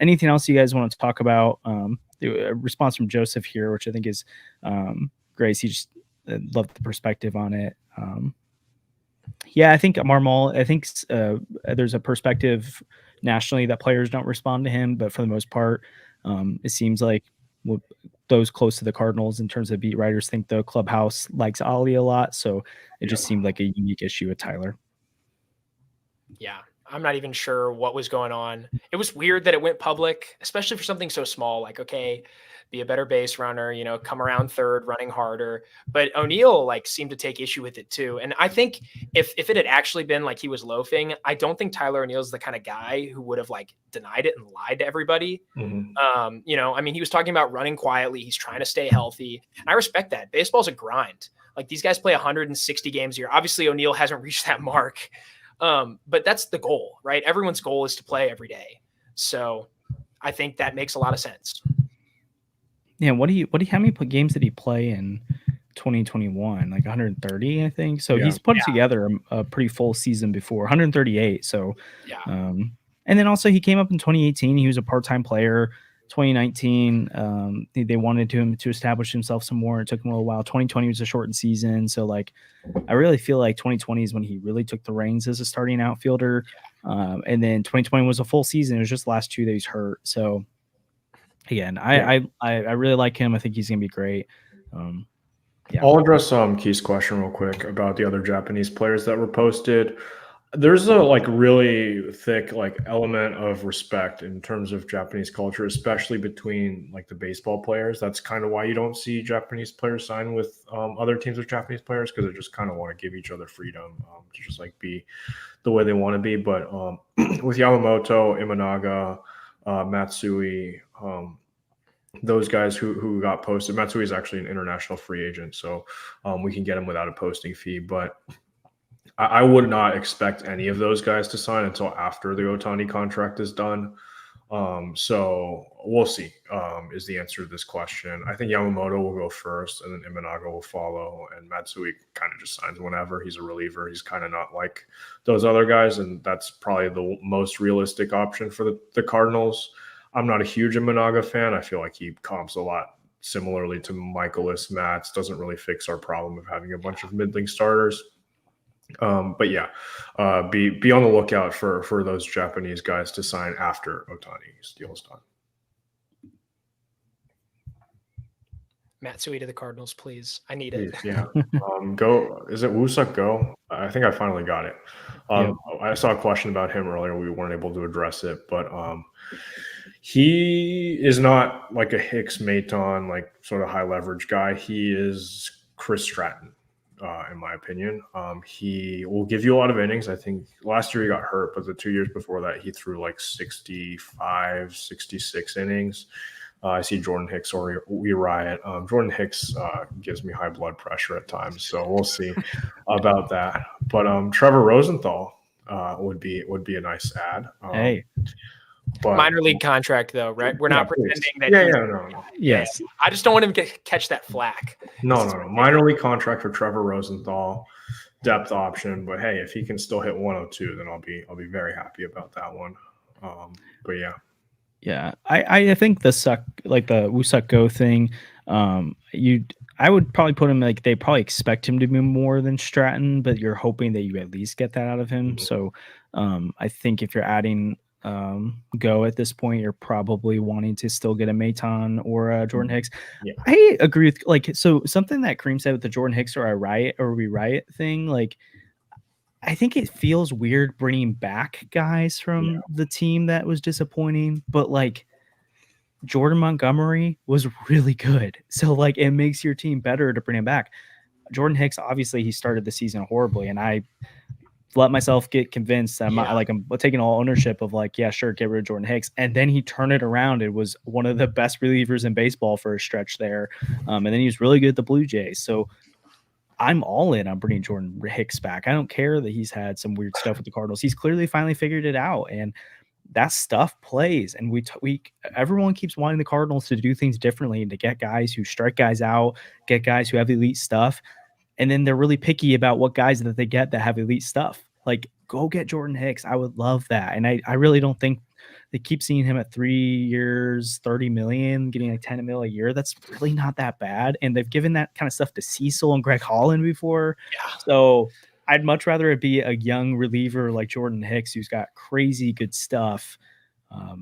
anything else you guys want to talk about? A response from Joseph here, which I think is Grace. He just loved the perspective on it. Yeah, I think Marmol, there's a perspective nationally that players don't respond to him, but for the most part, it seems like those close to the Cardinals in terms of beat writers think the clubhouse likes Ollie a lot. So it just seemed like a unique issue with Tyler. Yeah, I'm not even sure what was going on. It was weird that it went public, especially for something so small. Like, okay, be a better base runner, come around third, running harder. But O'Neill seemed to take issue with it too. And I think if it had actually been like he was loafing, I don't think Tyler O'Neill's the kind of guy who would have denied it and lied to everybody. Mm-hmm. He was talking about running quietly. He's trying to stay healthy. And I respect that. Baseball's a grind. These guys play 160 games a year. Obviously O'Neill hasn't reached that mark. But that's the goal, right? Everyone's goal is to play every day. So I think that makes a lot of sense. Yeah, how many games did he play in 2021? 130, I think. So he's put together a pretty full season before, 138. So, and then also he came up in 2018. He was a part-time player. 2019, they wanted him to establish himself some more. It took him a little while. 2020 was a shortened season. So, like, I really feel like 2020 is when he really took the reins as a starting outfielder. And then 2020 was a full season. It was just the last 2 that he's hurt. So, again, I really like him. I think he's going to be great. Yeah. I'll address Keith's question real quick about the other Japanese players that were posted. There's a like really thick like element of respect in terms of Japanese culture, especially between like the baseball players. That's kind of why you don't see Japanese players sign with other teams with Japanese players, because they just kind of want to give each other freedom to just like be the way they want to be. But with Yamamoto, Imanaga, Matsui, those guys who got posted, Matsui is actually an international free agent, so we can get him without a posting fee. But I would not expect any of those guys to sign until after the Otani contract is done. So we'll see, is the answer to this question. I think Yamamoto will go first, and then Imanaga will follow, and Matsui kind of just signs whenever. He's a reliever. He's kind of not like those other guys, and that's probably the most realistic option for the Cardinals. I'm not a huge Imanaga fan. I feel like he comps a lot similarly to Michaelis Matz, doesn't really fix our problem of having a bunch of middling starters. But yeah, be on the lookout for those Japanese guys to sign after Otani's deal is done. Matsui to the Cardinals, please. I need it. Yeah. Go. Is it Wusak Go? I think I finally got it. Yep. I saw a question about him earlier. We weren't able to address it, but he is not like a Hicks Maton, like sort of high leverage guy. He is Chris Stratton. In my opinion, he will give you a lot of innings. I think last year he got hurt, but the 2 years before that, he threw like 65, 66 innings. I see Jordan Hicks or we riot. Jordan Hicks gives me high blood pressure at times, so we'll see about that. But Trevor Rosenthal would be a nice add. Hey. But, minor league contract, though, right? We're not pretending that. No. Yes. I just don't want him to catch that flack. No. Minor league contract for Trevor Rosenthal, depth option. But hey, if he can still hit 102, then I'll be very happy about that one. But yeah. Yeah, I think the Wusak Go thing, I would probably put him like they probably expect him to be more than Stratton, but you're hoping that you at least get that out of him. Mm-hmm. So I think if you're adding Go at this point, you're probably wanting to still get a Maton or a Jordan Hicks. Yeah. I agree with like so something that Kareem said with the Jordan Hicks or we riot thing, like I think it feels weird bringing back guys from the team that was disappointing, but like Jordan Montgomery was really good. So like it makes your team better to bring him back. Jordan Hicks, obviously he started the season horribly, and I let myself get convinced that I'm taking all ownership of like, yeah, sure, get rid of Jordan Hicks. And then he turned it around. It was one of the best relievers in baseball for a stretch there. And then he was really good at the Blue Jays. So I'm all in on bringing Jordan Hicks back. I don't care that he's had some weird stuff with the Cardinals. He's clearly finally figured it out, and that stuff plays. And everyone keeps wanting the Cardinals to do things differently and to get guys who strike guys out, get guys who have elite stuff. And then they're really picky about what guys that they get that have elite stuff. Like, go get Jordan Hicks. I would love that. And I really don't think they keep seeing him at 3 years, 30 million, getting like 10 mil a year. That's really not that bad. And they've given that kind of stuff to Cecil and Greg Holland before. Yeah. So I'd much rather it be a young reliever like Jordan Hicks, who's got crazy good stuff.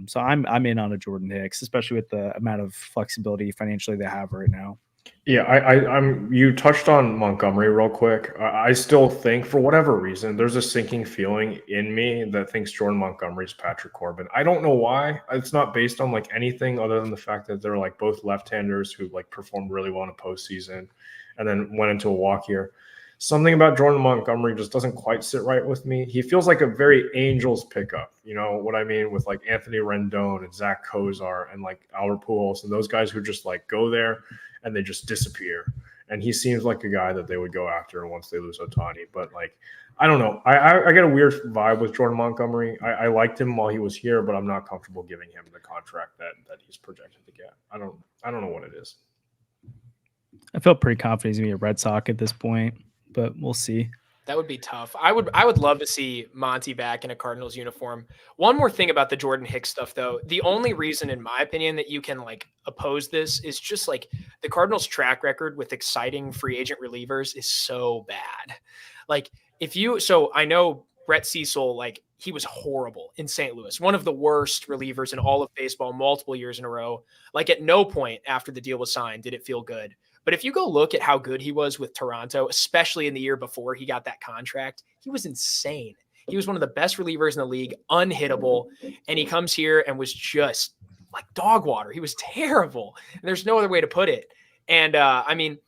So I'm in on a Jordan Hicks, especially with the amount of flexibility financially they have right now. Yeah, I'm. You touched on Montgomery real quick. I still think, for whatever reason, there's a sinking feeling in me that thinks Jordan Montgomery's Patrick Corbin. I don't know why. It's not based on like anything other than the fact that they're like both left-handers who like performed really well in a postseason, and then went into a walk year. Something about Jordan Montgomery just doesn't quite sit right with me. He feels like a very Angels pickup. You know what I mean? With like Anthony Rendon and Zach Kozar and like Albert Pujols and those guys who just like go there and they just disappear. And he seems like a guy that they would go after once they lose Otani. But like, I don't know. I get a weird vibe with Jordan Montgomery. I liked him while he was here, but I'm not comfortable giving him the contract that he's projected to get. I don't know what it is. I felt pretty confident he's gonna be a Red Sox at this point, but we'll see. That would be tough. I would love to see Monty back in a Cardinals uniform. One more thing about the Jordan Hicks stuff, though. The only reason, in my opinion, that you can like oppose this is just like the Cardinals' track record with exciting free agent relievers is so bad. Like so I know Brett Cecil, like he was horrible in St. Louis, one of the worst relievers in all of baseball, multiple years in a row. Like at no point after the deal was signed did it feel good. But if you go look at how good he was with Toronto, especially in the year before he got that contract, he was insane. He was one of the best relievers in the league, unhittable. And he comes here and was just like dog water. He was terrible. And there's no other way to put it. And I mean,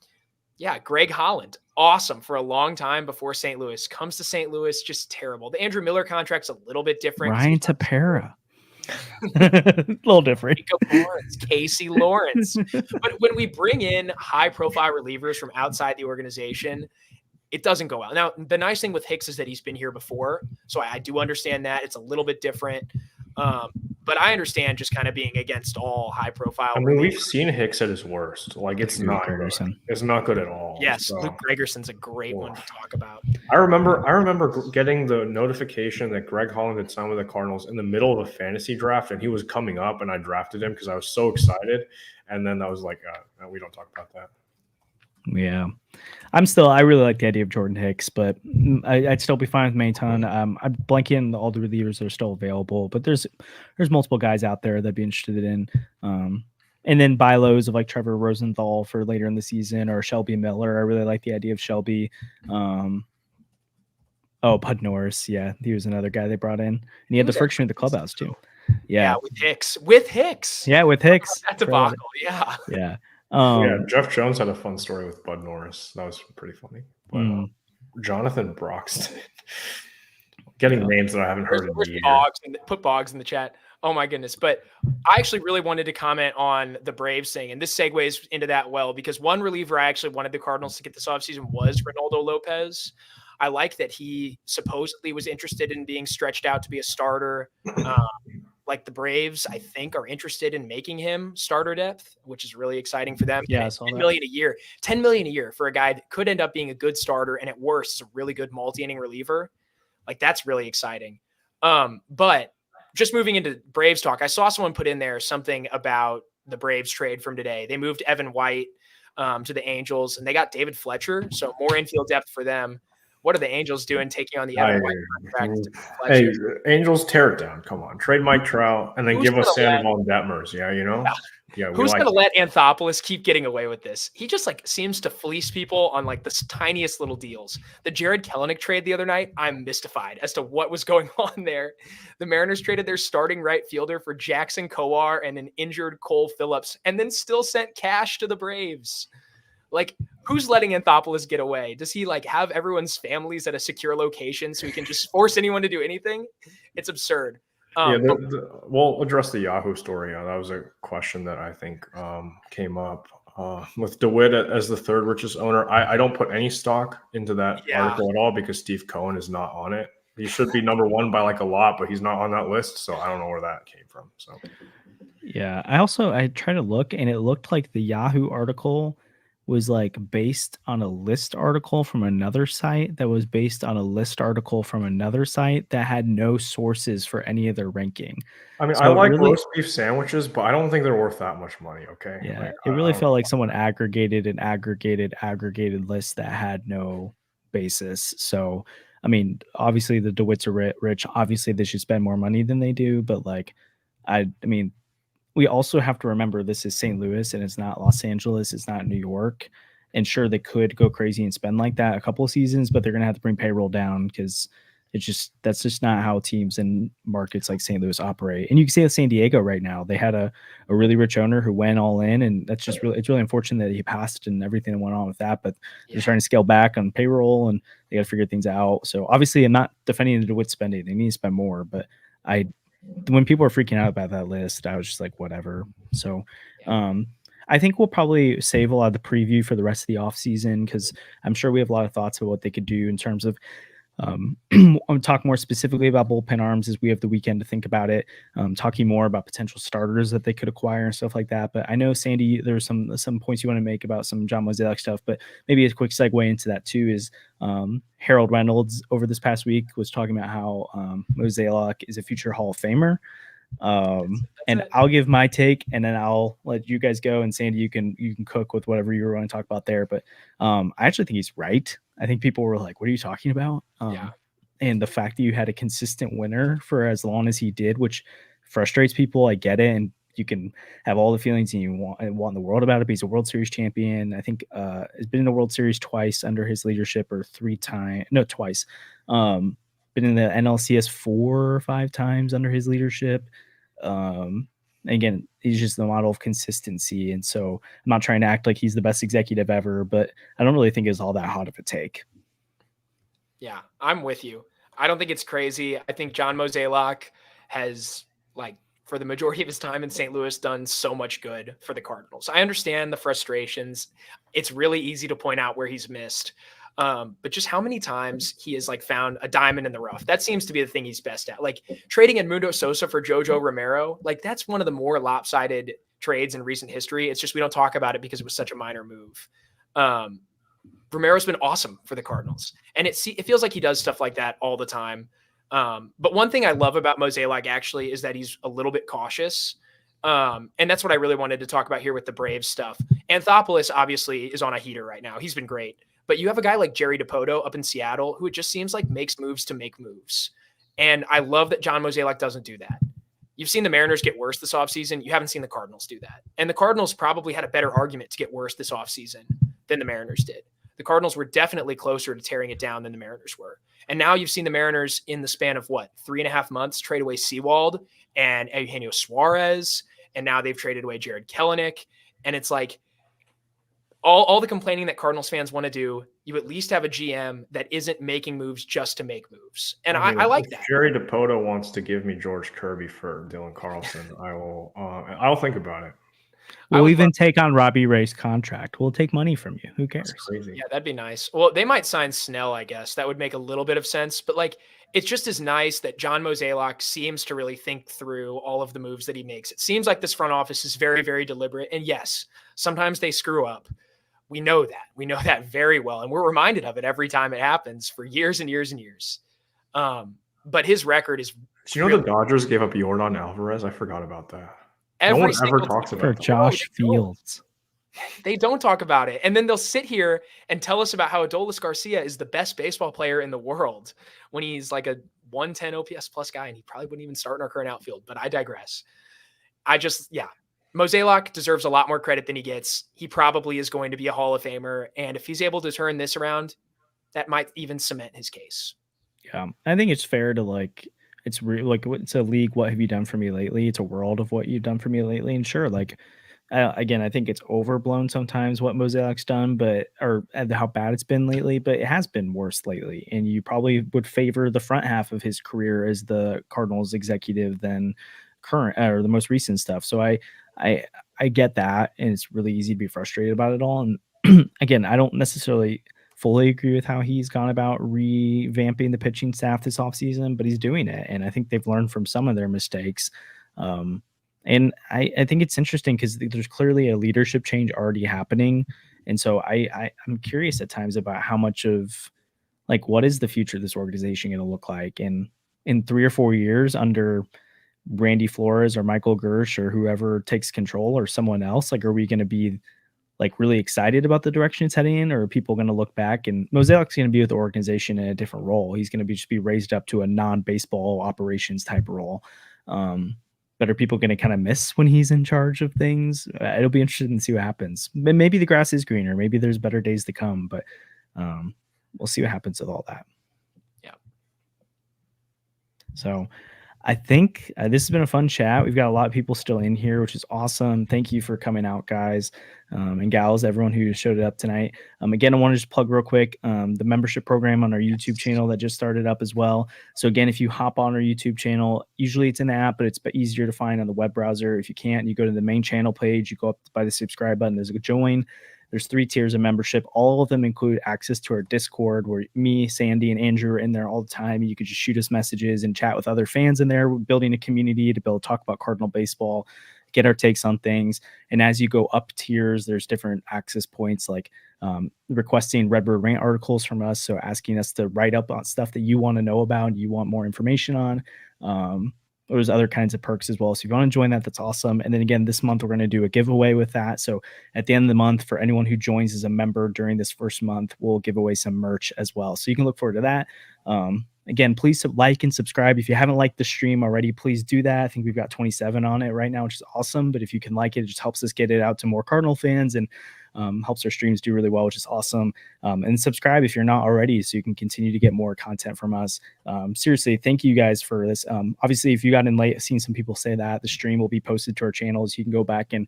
yeah, Greg Holland, awesome for a long time before St. Louis. Comes to St. Louis, just terrible. The Andrew Miller contract's a little bit different. Ryan Tepera. A little different. Jacob Lawrence, Casey Lawrence. But when we bring in high-profile relievers from outside the organization, it doesn't go well. Now, the nice thing with Hicks is that he's been here before, so I do understand that. It's a little bit different. But I understand just kind of being against all high-profile. I mean, we've seen Hicks at his worst. Like, it's not good. It's not good at all. Yes, so. Luke Gregerson's a great one to talk about. I remember getting the notification that Greg Holland had signed with the Cardinals in the middle of a fantasy draft, and he was coming up, and I drafted him because I was so excited. And then I was like, we don't talk about that. Yeah, I really like the idea of Jordan Hicks, but I'd still be fine with Maton. I'm blanking all the relievers that are still available, but there's multiple guys out there that'd be interested in. And then buy lows of like Trevor Rosenthal for later in the season or Shelby Miller. I really like the idea of Shelby. Bud Norris. Yeah, he was another guy they brought in, and he had the friction with the clubhouse too. Yeah, with Hicks. Yeah, with Hicks. That debacle. Yeah. Yeah. Jeff Jones had a fun story with Bud Norris. That was pretty funny. But, Jonathan Broxton, getting names that I haven't heard in a year. Put Boggs in the chat. Oh my goodness. But I actually really wanted to comment on the Braves thing, and this segues into that well, because one reliever I actually wanted the Cardinals to get this offseason was Ronaldo Lopez. I like that he supposedly was interested in being stretched out to be a starter. Like the Braves, I think, are interested in making him starter depth, which is really exciting for them. Yeah, $10 million a year. $10 million a year for a guy that could end up being a good starter, and at worst is a really good multi-inning reliever. Like that's really exciting. But just moving into Braves talk, I saw someone put in there something about the Braves trade from today. They moved Evan White to the Angels, and they got David Fletcher, so more infield depth for them. What are the Angels doing taking on the Evan White contract? Hey, Angels, tear it down. Come on. Trade Mike Trout and then give us Sandoval and Detmers. Yeah, you know? Yeah. Who's going to let Anthopoulos keep getting away with this? He just like seems to fleece people on like the tiniest little deals. The Jared Kelenic trade the other night, I'm mystified as to what was going on there. The Mariners traded their starting right fielder for Jackson Kowar and an injured Cole Phillips, and then still sent cash to the Braves. Like, who's letting Anthopoulos get away? Does he like have everyone's families at a secure location so he can just force anyone to do anything? It's absurd. We'll address the Yahoo story. That was a question that I think came up with DeWitt as the third richest owner. I don't put any stock into that article at all because Steve Cohen is not on it. He should be number one by like a lot, but he's not on that list. So I don't know where that came from. So yeah, I tried to look, and it looked like the Yahoo article was like based on a list article from another site that was based on a list article from another site that had no sources for any of their ranking. I mean, so I like roast beef sandwiches, but I don't think they're worth that much money. Okay. Yeah. Like, it really felt like someone aggregated lists that had no basis. So, I mean, obviously the DeWitts are rich. Obviously they should spend more money than they do. But like, I mean, we also have to remember this is St. Louis and it's not Los Angeles. It's not New York. And sure, they could go crazy and spend like that a couple of seasons, but they're going to have to bring payroll down because that's just not how teams in markets like St. Louis operate. And you can see that San Diego right now, they had a really rich owner who went all in, and that's just it's really unfortunate that he passed and everything that went on with that, but they're trying to scale back on payroll and they got to figure things out. So obviously I'm not defending the DeWitt spending. They need to spend more, but when people are freaking out about that list, I was just like, whatever. So I think we'll probably save a lot of the preview for the rest of the offseason because I'm sure we have a lot of thoughts about what they could do in terms of I'll talk more specifically about bullpen arms as we have the weekend to think about it. Talking more about potential starters that they could acquire and stuff like that. But I know, Sandy, there's some points you want to make about some John Mozeliak stuff, but maybe a quick segue into that too is Harold Reynolds over this past week was talking about how Mozeliak is a future Hall of Famer. And I'll give my take, and then I'll let you guys go. And Sandy, you can cook with whatever you want to talk about there. But I actually think he's right. I think people were like, "What are you talking about?" And the fact that you had a consistent winner for as long as he did, which frustrates people. I get it, and you can have all the feelings you want in the world about it. But he's a World Series champion. I think has been in the World Series twice under his leadership, or twice. Been in the NLCS 4 or 5 times under his leadership. Again, he's just the model of consistency. And so I'm not trying to act like he's the best executive ever, but I don't really think it's all that hot of a take. Yeah, I'm with you. I don't think it's crazy. I think John Mozeliak has, like, for the majority of his time in St. Louis, done so much good for the Cardinals. I understand the frustrations. It's really easy to point out where he's missed. But just how many times he has like found a diamond in the rough. That seems to be the thing he's best at. Like trading Edmundo Sosa for Jojo Romero, like that's one of the more lopsided trades in recent history. It's just we don't talk about it because it was such a minor move. Romero's been awesome for the Cardinals, and it feels like he does stuff like that all the time. But one thing I love about Mozeliak actually is that he's a little bit cautious. And that's what I really wanted to talk about here with the Braves stuff. Anthopoulos obviously is on a heater right now. He's been great. But you have a guy like Jerry DiPoto up in Seattle who it just seems like makes moves to make moves. And I love that John Mozeliak doesn't do that. You've seen the Mariners get worse this offseason. You haven't seen the Cardinals do that. And the Cardinals probably had a better argument to get worse this offseason than the Mariners did. The Cardinals were definitely closer to tearing it down than the Mariners were. And now you've seen the Mariners in the span of 3.5 months trade away Sewald and Eugenio Suarez. And now they've traded away Jared Kelenic. And it's like, all the complaining that Cardinals fans want to do, you at least have a GM that isn't making moves just to make moves. And I like that. Jerry DiPoto wants to give me George Kirby for Dylan Carlson. I'll think about it. We'll even take on Robbie Ray's contract. We'll take money from you. Who cares? That's crazy. Yeah, that'd be nice. Well, they might sign Snell, I guess. That would make a little bit of sense. But like, it's just as nice that John Mozeliak seems to really think through all of the moves that he makes. It seems like this front office is very, very deliberate. And yes, sometimes they screw up. We know that. We know that very well. And we're reminded of it every time it happens for years and years and years. But his record is. Do you know the Dodgers gave up Yordan Alvarez? I forgot about that. No one ever talks about for Josh Fields. They don't talk about it. And then they'll sit here and tell us about how Adolis Garcia is the best baseball player in the world when he's like a 110 OPS plus guy, and he probably wouldn't even start in our current outfield. But I digress. Mozeliak deserves a lot more credit than he gets. He probably is going to be a Hall of Famer. And if he's able to turn this around, that might even cement his case. Yeah. I think it's fair to it's a league. What have you done for me lately? It's a world of what you've done for me lately. And sure, again, I think it's overblown sometimes what Mozeliak's done, or how bad it's been lately, but it has been worse lately. And you probably would favor the front half of his career as the Cardinals executive than current or the most recent stuff. So I get that, and it's really easy to be frustrated about it all. And again, I don't necessarily fully agree with how he's gone about revamping the pitching staff this offseason, but he's doing it. And I think they've learned from some of their mistakes. And I think it's interesting because there's clearly a leadership change already happening. And so I'm curious at times about how much of what is the future of this organization going to look like? And in 3 or 4 years under Randy Flores or Michael Gersh or whoever takes control or someone else, are we going to be really excited about the direction it's heading in, or are people going to look back? And Mozeliak's going to be with the organization in a different role. He's going to just be raised up to a non-baseball operations type role. But are people going to kind of miss when he's in charge of things? It'll be interesting to see what happens. Maybe the grass is greener. Maybe there's better days to come, but we'll see what happens with all that. Yeah. So I think this has been a fun chat. We've got a lot of people still in here, which is awesome. Thank you for coming out, guys and gals, everyone who showed up tonight. Again, I want to just plug real quick the membership program on our YouTube channel that just started up as well. So again, if you hop on our YouTube channel, usually it's in the app, but it's easier to find on the web browser. If you can't, you go to the main channel page, you go up by the subscribe button, there's a join. There's 3 tiers of membership. All of them include access to our Discord, where me, Sandy, and Andrew are in there all the time. You could just shoot us messages and chat with other fans in there. We're building a community to be able to talk about Cardinal baseball, get our takes on things. And as you go up tiers, there's different access points, like requesting Redbird Rant articles from us. So asking us to write up on stuff that you want to know about and you want more information on. There's other kinds of perks as well. So if you want to join that, that's awesome. And then again, this month, we're going to do a giveaway with that. So at the end of the month, for anyone who joins as a member during this first month, we'll give away some merch as well. So you can look forward to that. Again, please like and subscribe. If you haven't liked the stream already, please do that. I think we've got 27 on it right now, which is awesome. But if you can like it, it just helps us get it out to more Cardinal fans and helps our streams do really well, which is awesome. And subscribe if you're not already, so you can continue to get more content from us. Seriously, thank you guys for this. Obviously, if you got in late, I've seen some people say that the stream will be posted to our channels. You can go back and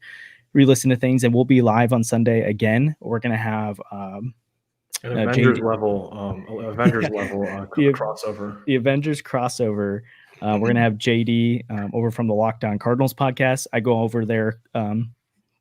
re-listen to things, and we'll be live on Sunday again. We're going to have an Avengers level crossover. The Avengers crossover. We're going to have JD over from the Lockdown Cardinals podcast. I go over there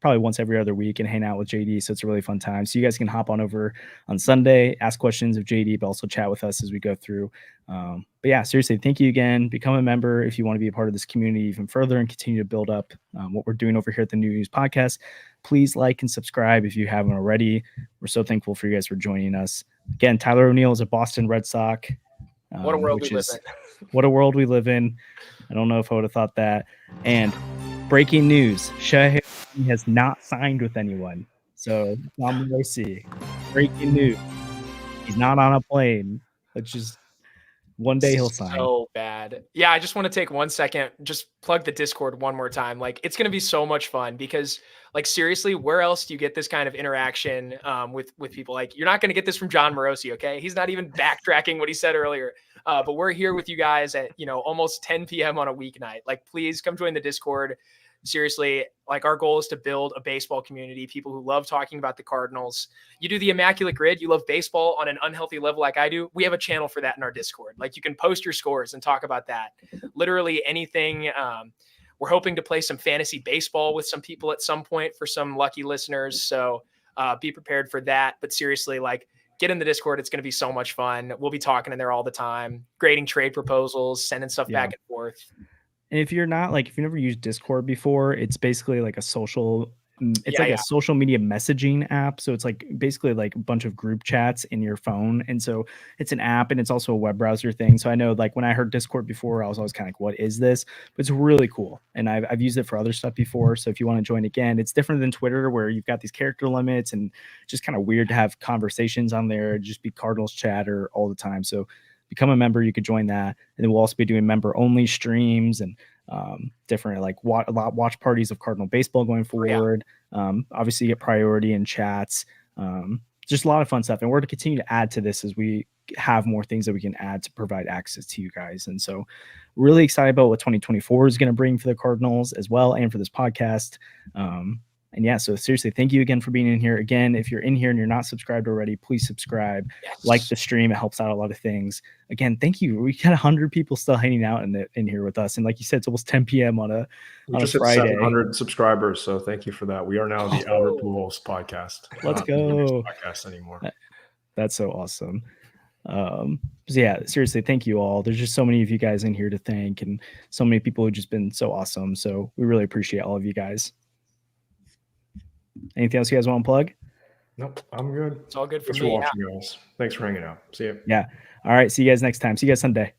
probably once every other week and hang out with JD. So it's a really fun time. So you guys can hop on over on Sunday, ask questions of JD, but also chat with us as we go through. But yeah, seriously, thank you again. Become a member if you want to be a part of this community even further and continue to build up what we're doing over here at the New News Podcast. Please like and subscribe if you haven't already. We're so thankful for you guys for joining us. Again, Tyler O'Neill is a Boston Red Sox. What a world we live in. What a world we live in. I don't know if I would have thought that. And breaking news, Shohei Ohtani has not signed with anyone. So I'm going to see. Breaking news. He's not on a plane. Let's just one day he'll sign. So bad. Yeah, I just want to take 1 second, just plug the Discord one more time. Like, it's going to be so much fun because, like, seriously, where else do you get this kind of interaction with people? Like, you're not going to get this from John Morosi, okay? He's not even backtracking what he said earlier. But we're here with you guys at, almost 10 p.m. on a weeknight. Like, please come join the Discord. Seriously, like, our goal is to build a baseball community, people who love talking about the Cardinals. You do the Immaculate Grid, you love baseball on an unhealthy level like I do. We have a channel for that in our Discord. Like, you can post your scores and talk about that. Literally anything. We're hoping to play some fantasy baseball with some people at some point for some lucky listeners. So be prepared for that. But seriously, like, get in the Discord. It's going to be so much fun. We'll be talking in there all the time, grading trade proposals, sending stuff back and forth. And if you've never used Discord before, it's basically like a social, a social media messaging app. So it's like basically like a bunch of group chats in your phone. And so it's an app and it's also a web browser thing. So I know, like, when I heard Discord before, I was always kind of like, what is this? But it's really cool. And I've used it for other stuff before. So if you want to join again, it's different than Twitter, where you've got these character limits and just kind of weird to have conversations on there, just be Cardinals chatter all the time. So become a member, you could join that. And then we'll also be doing member only streams and different, like, watch parties of Cardinal baseball going forward. Obviously you get priority in chats. Just a lot of fun stuff. And we're to continue to add to this as we have more things that we can add to provide access to you guys. And so really excited about what 2024 is going to bring for the Cardinals as well, and for this podcast. And yeah, so seriously, thank you again for being in here. Again, if you're in here and you're not subscribed already, please subscribe. Yes. Like the stream. It helps out a lot of things. Again, thank you. We got 100 people still hanging out in here with us. And like you said, it's almost 10 p.m. on a Friday. 700 subscribers. So thank you for that. We are now the Albert Pujols podcast. Let's go. Podcast anymore. That's so awesome. So yeah, seriously, thank you all. There's just so many of you guys in here to thank, and so many people who've just been so awesome. So we really appreciate all of you guys. Anything else you guys want to plug? Nope, I'm good. It's all good for me. Thanks for watching, guys. Thanks for hanging out. See you. Yeah. All right. See you guys next time. See you guys Sunday.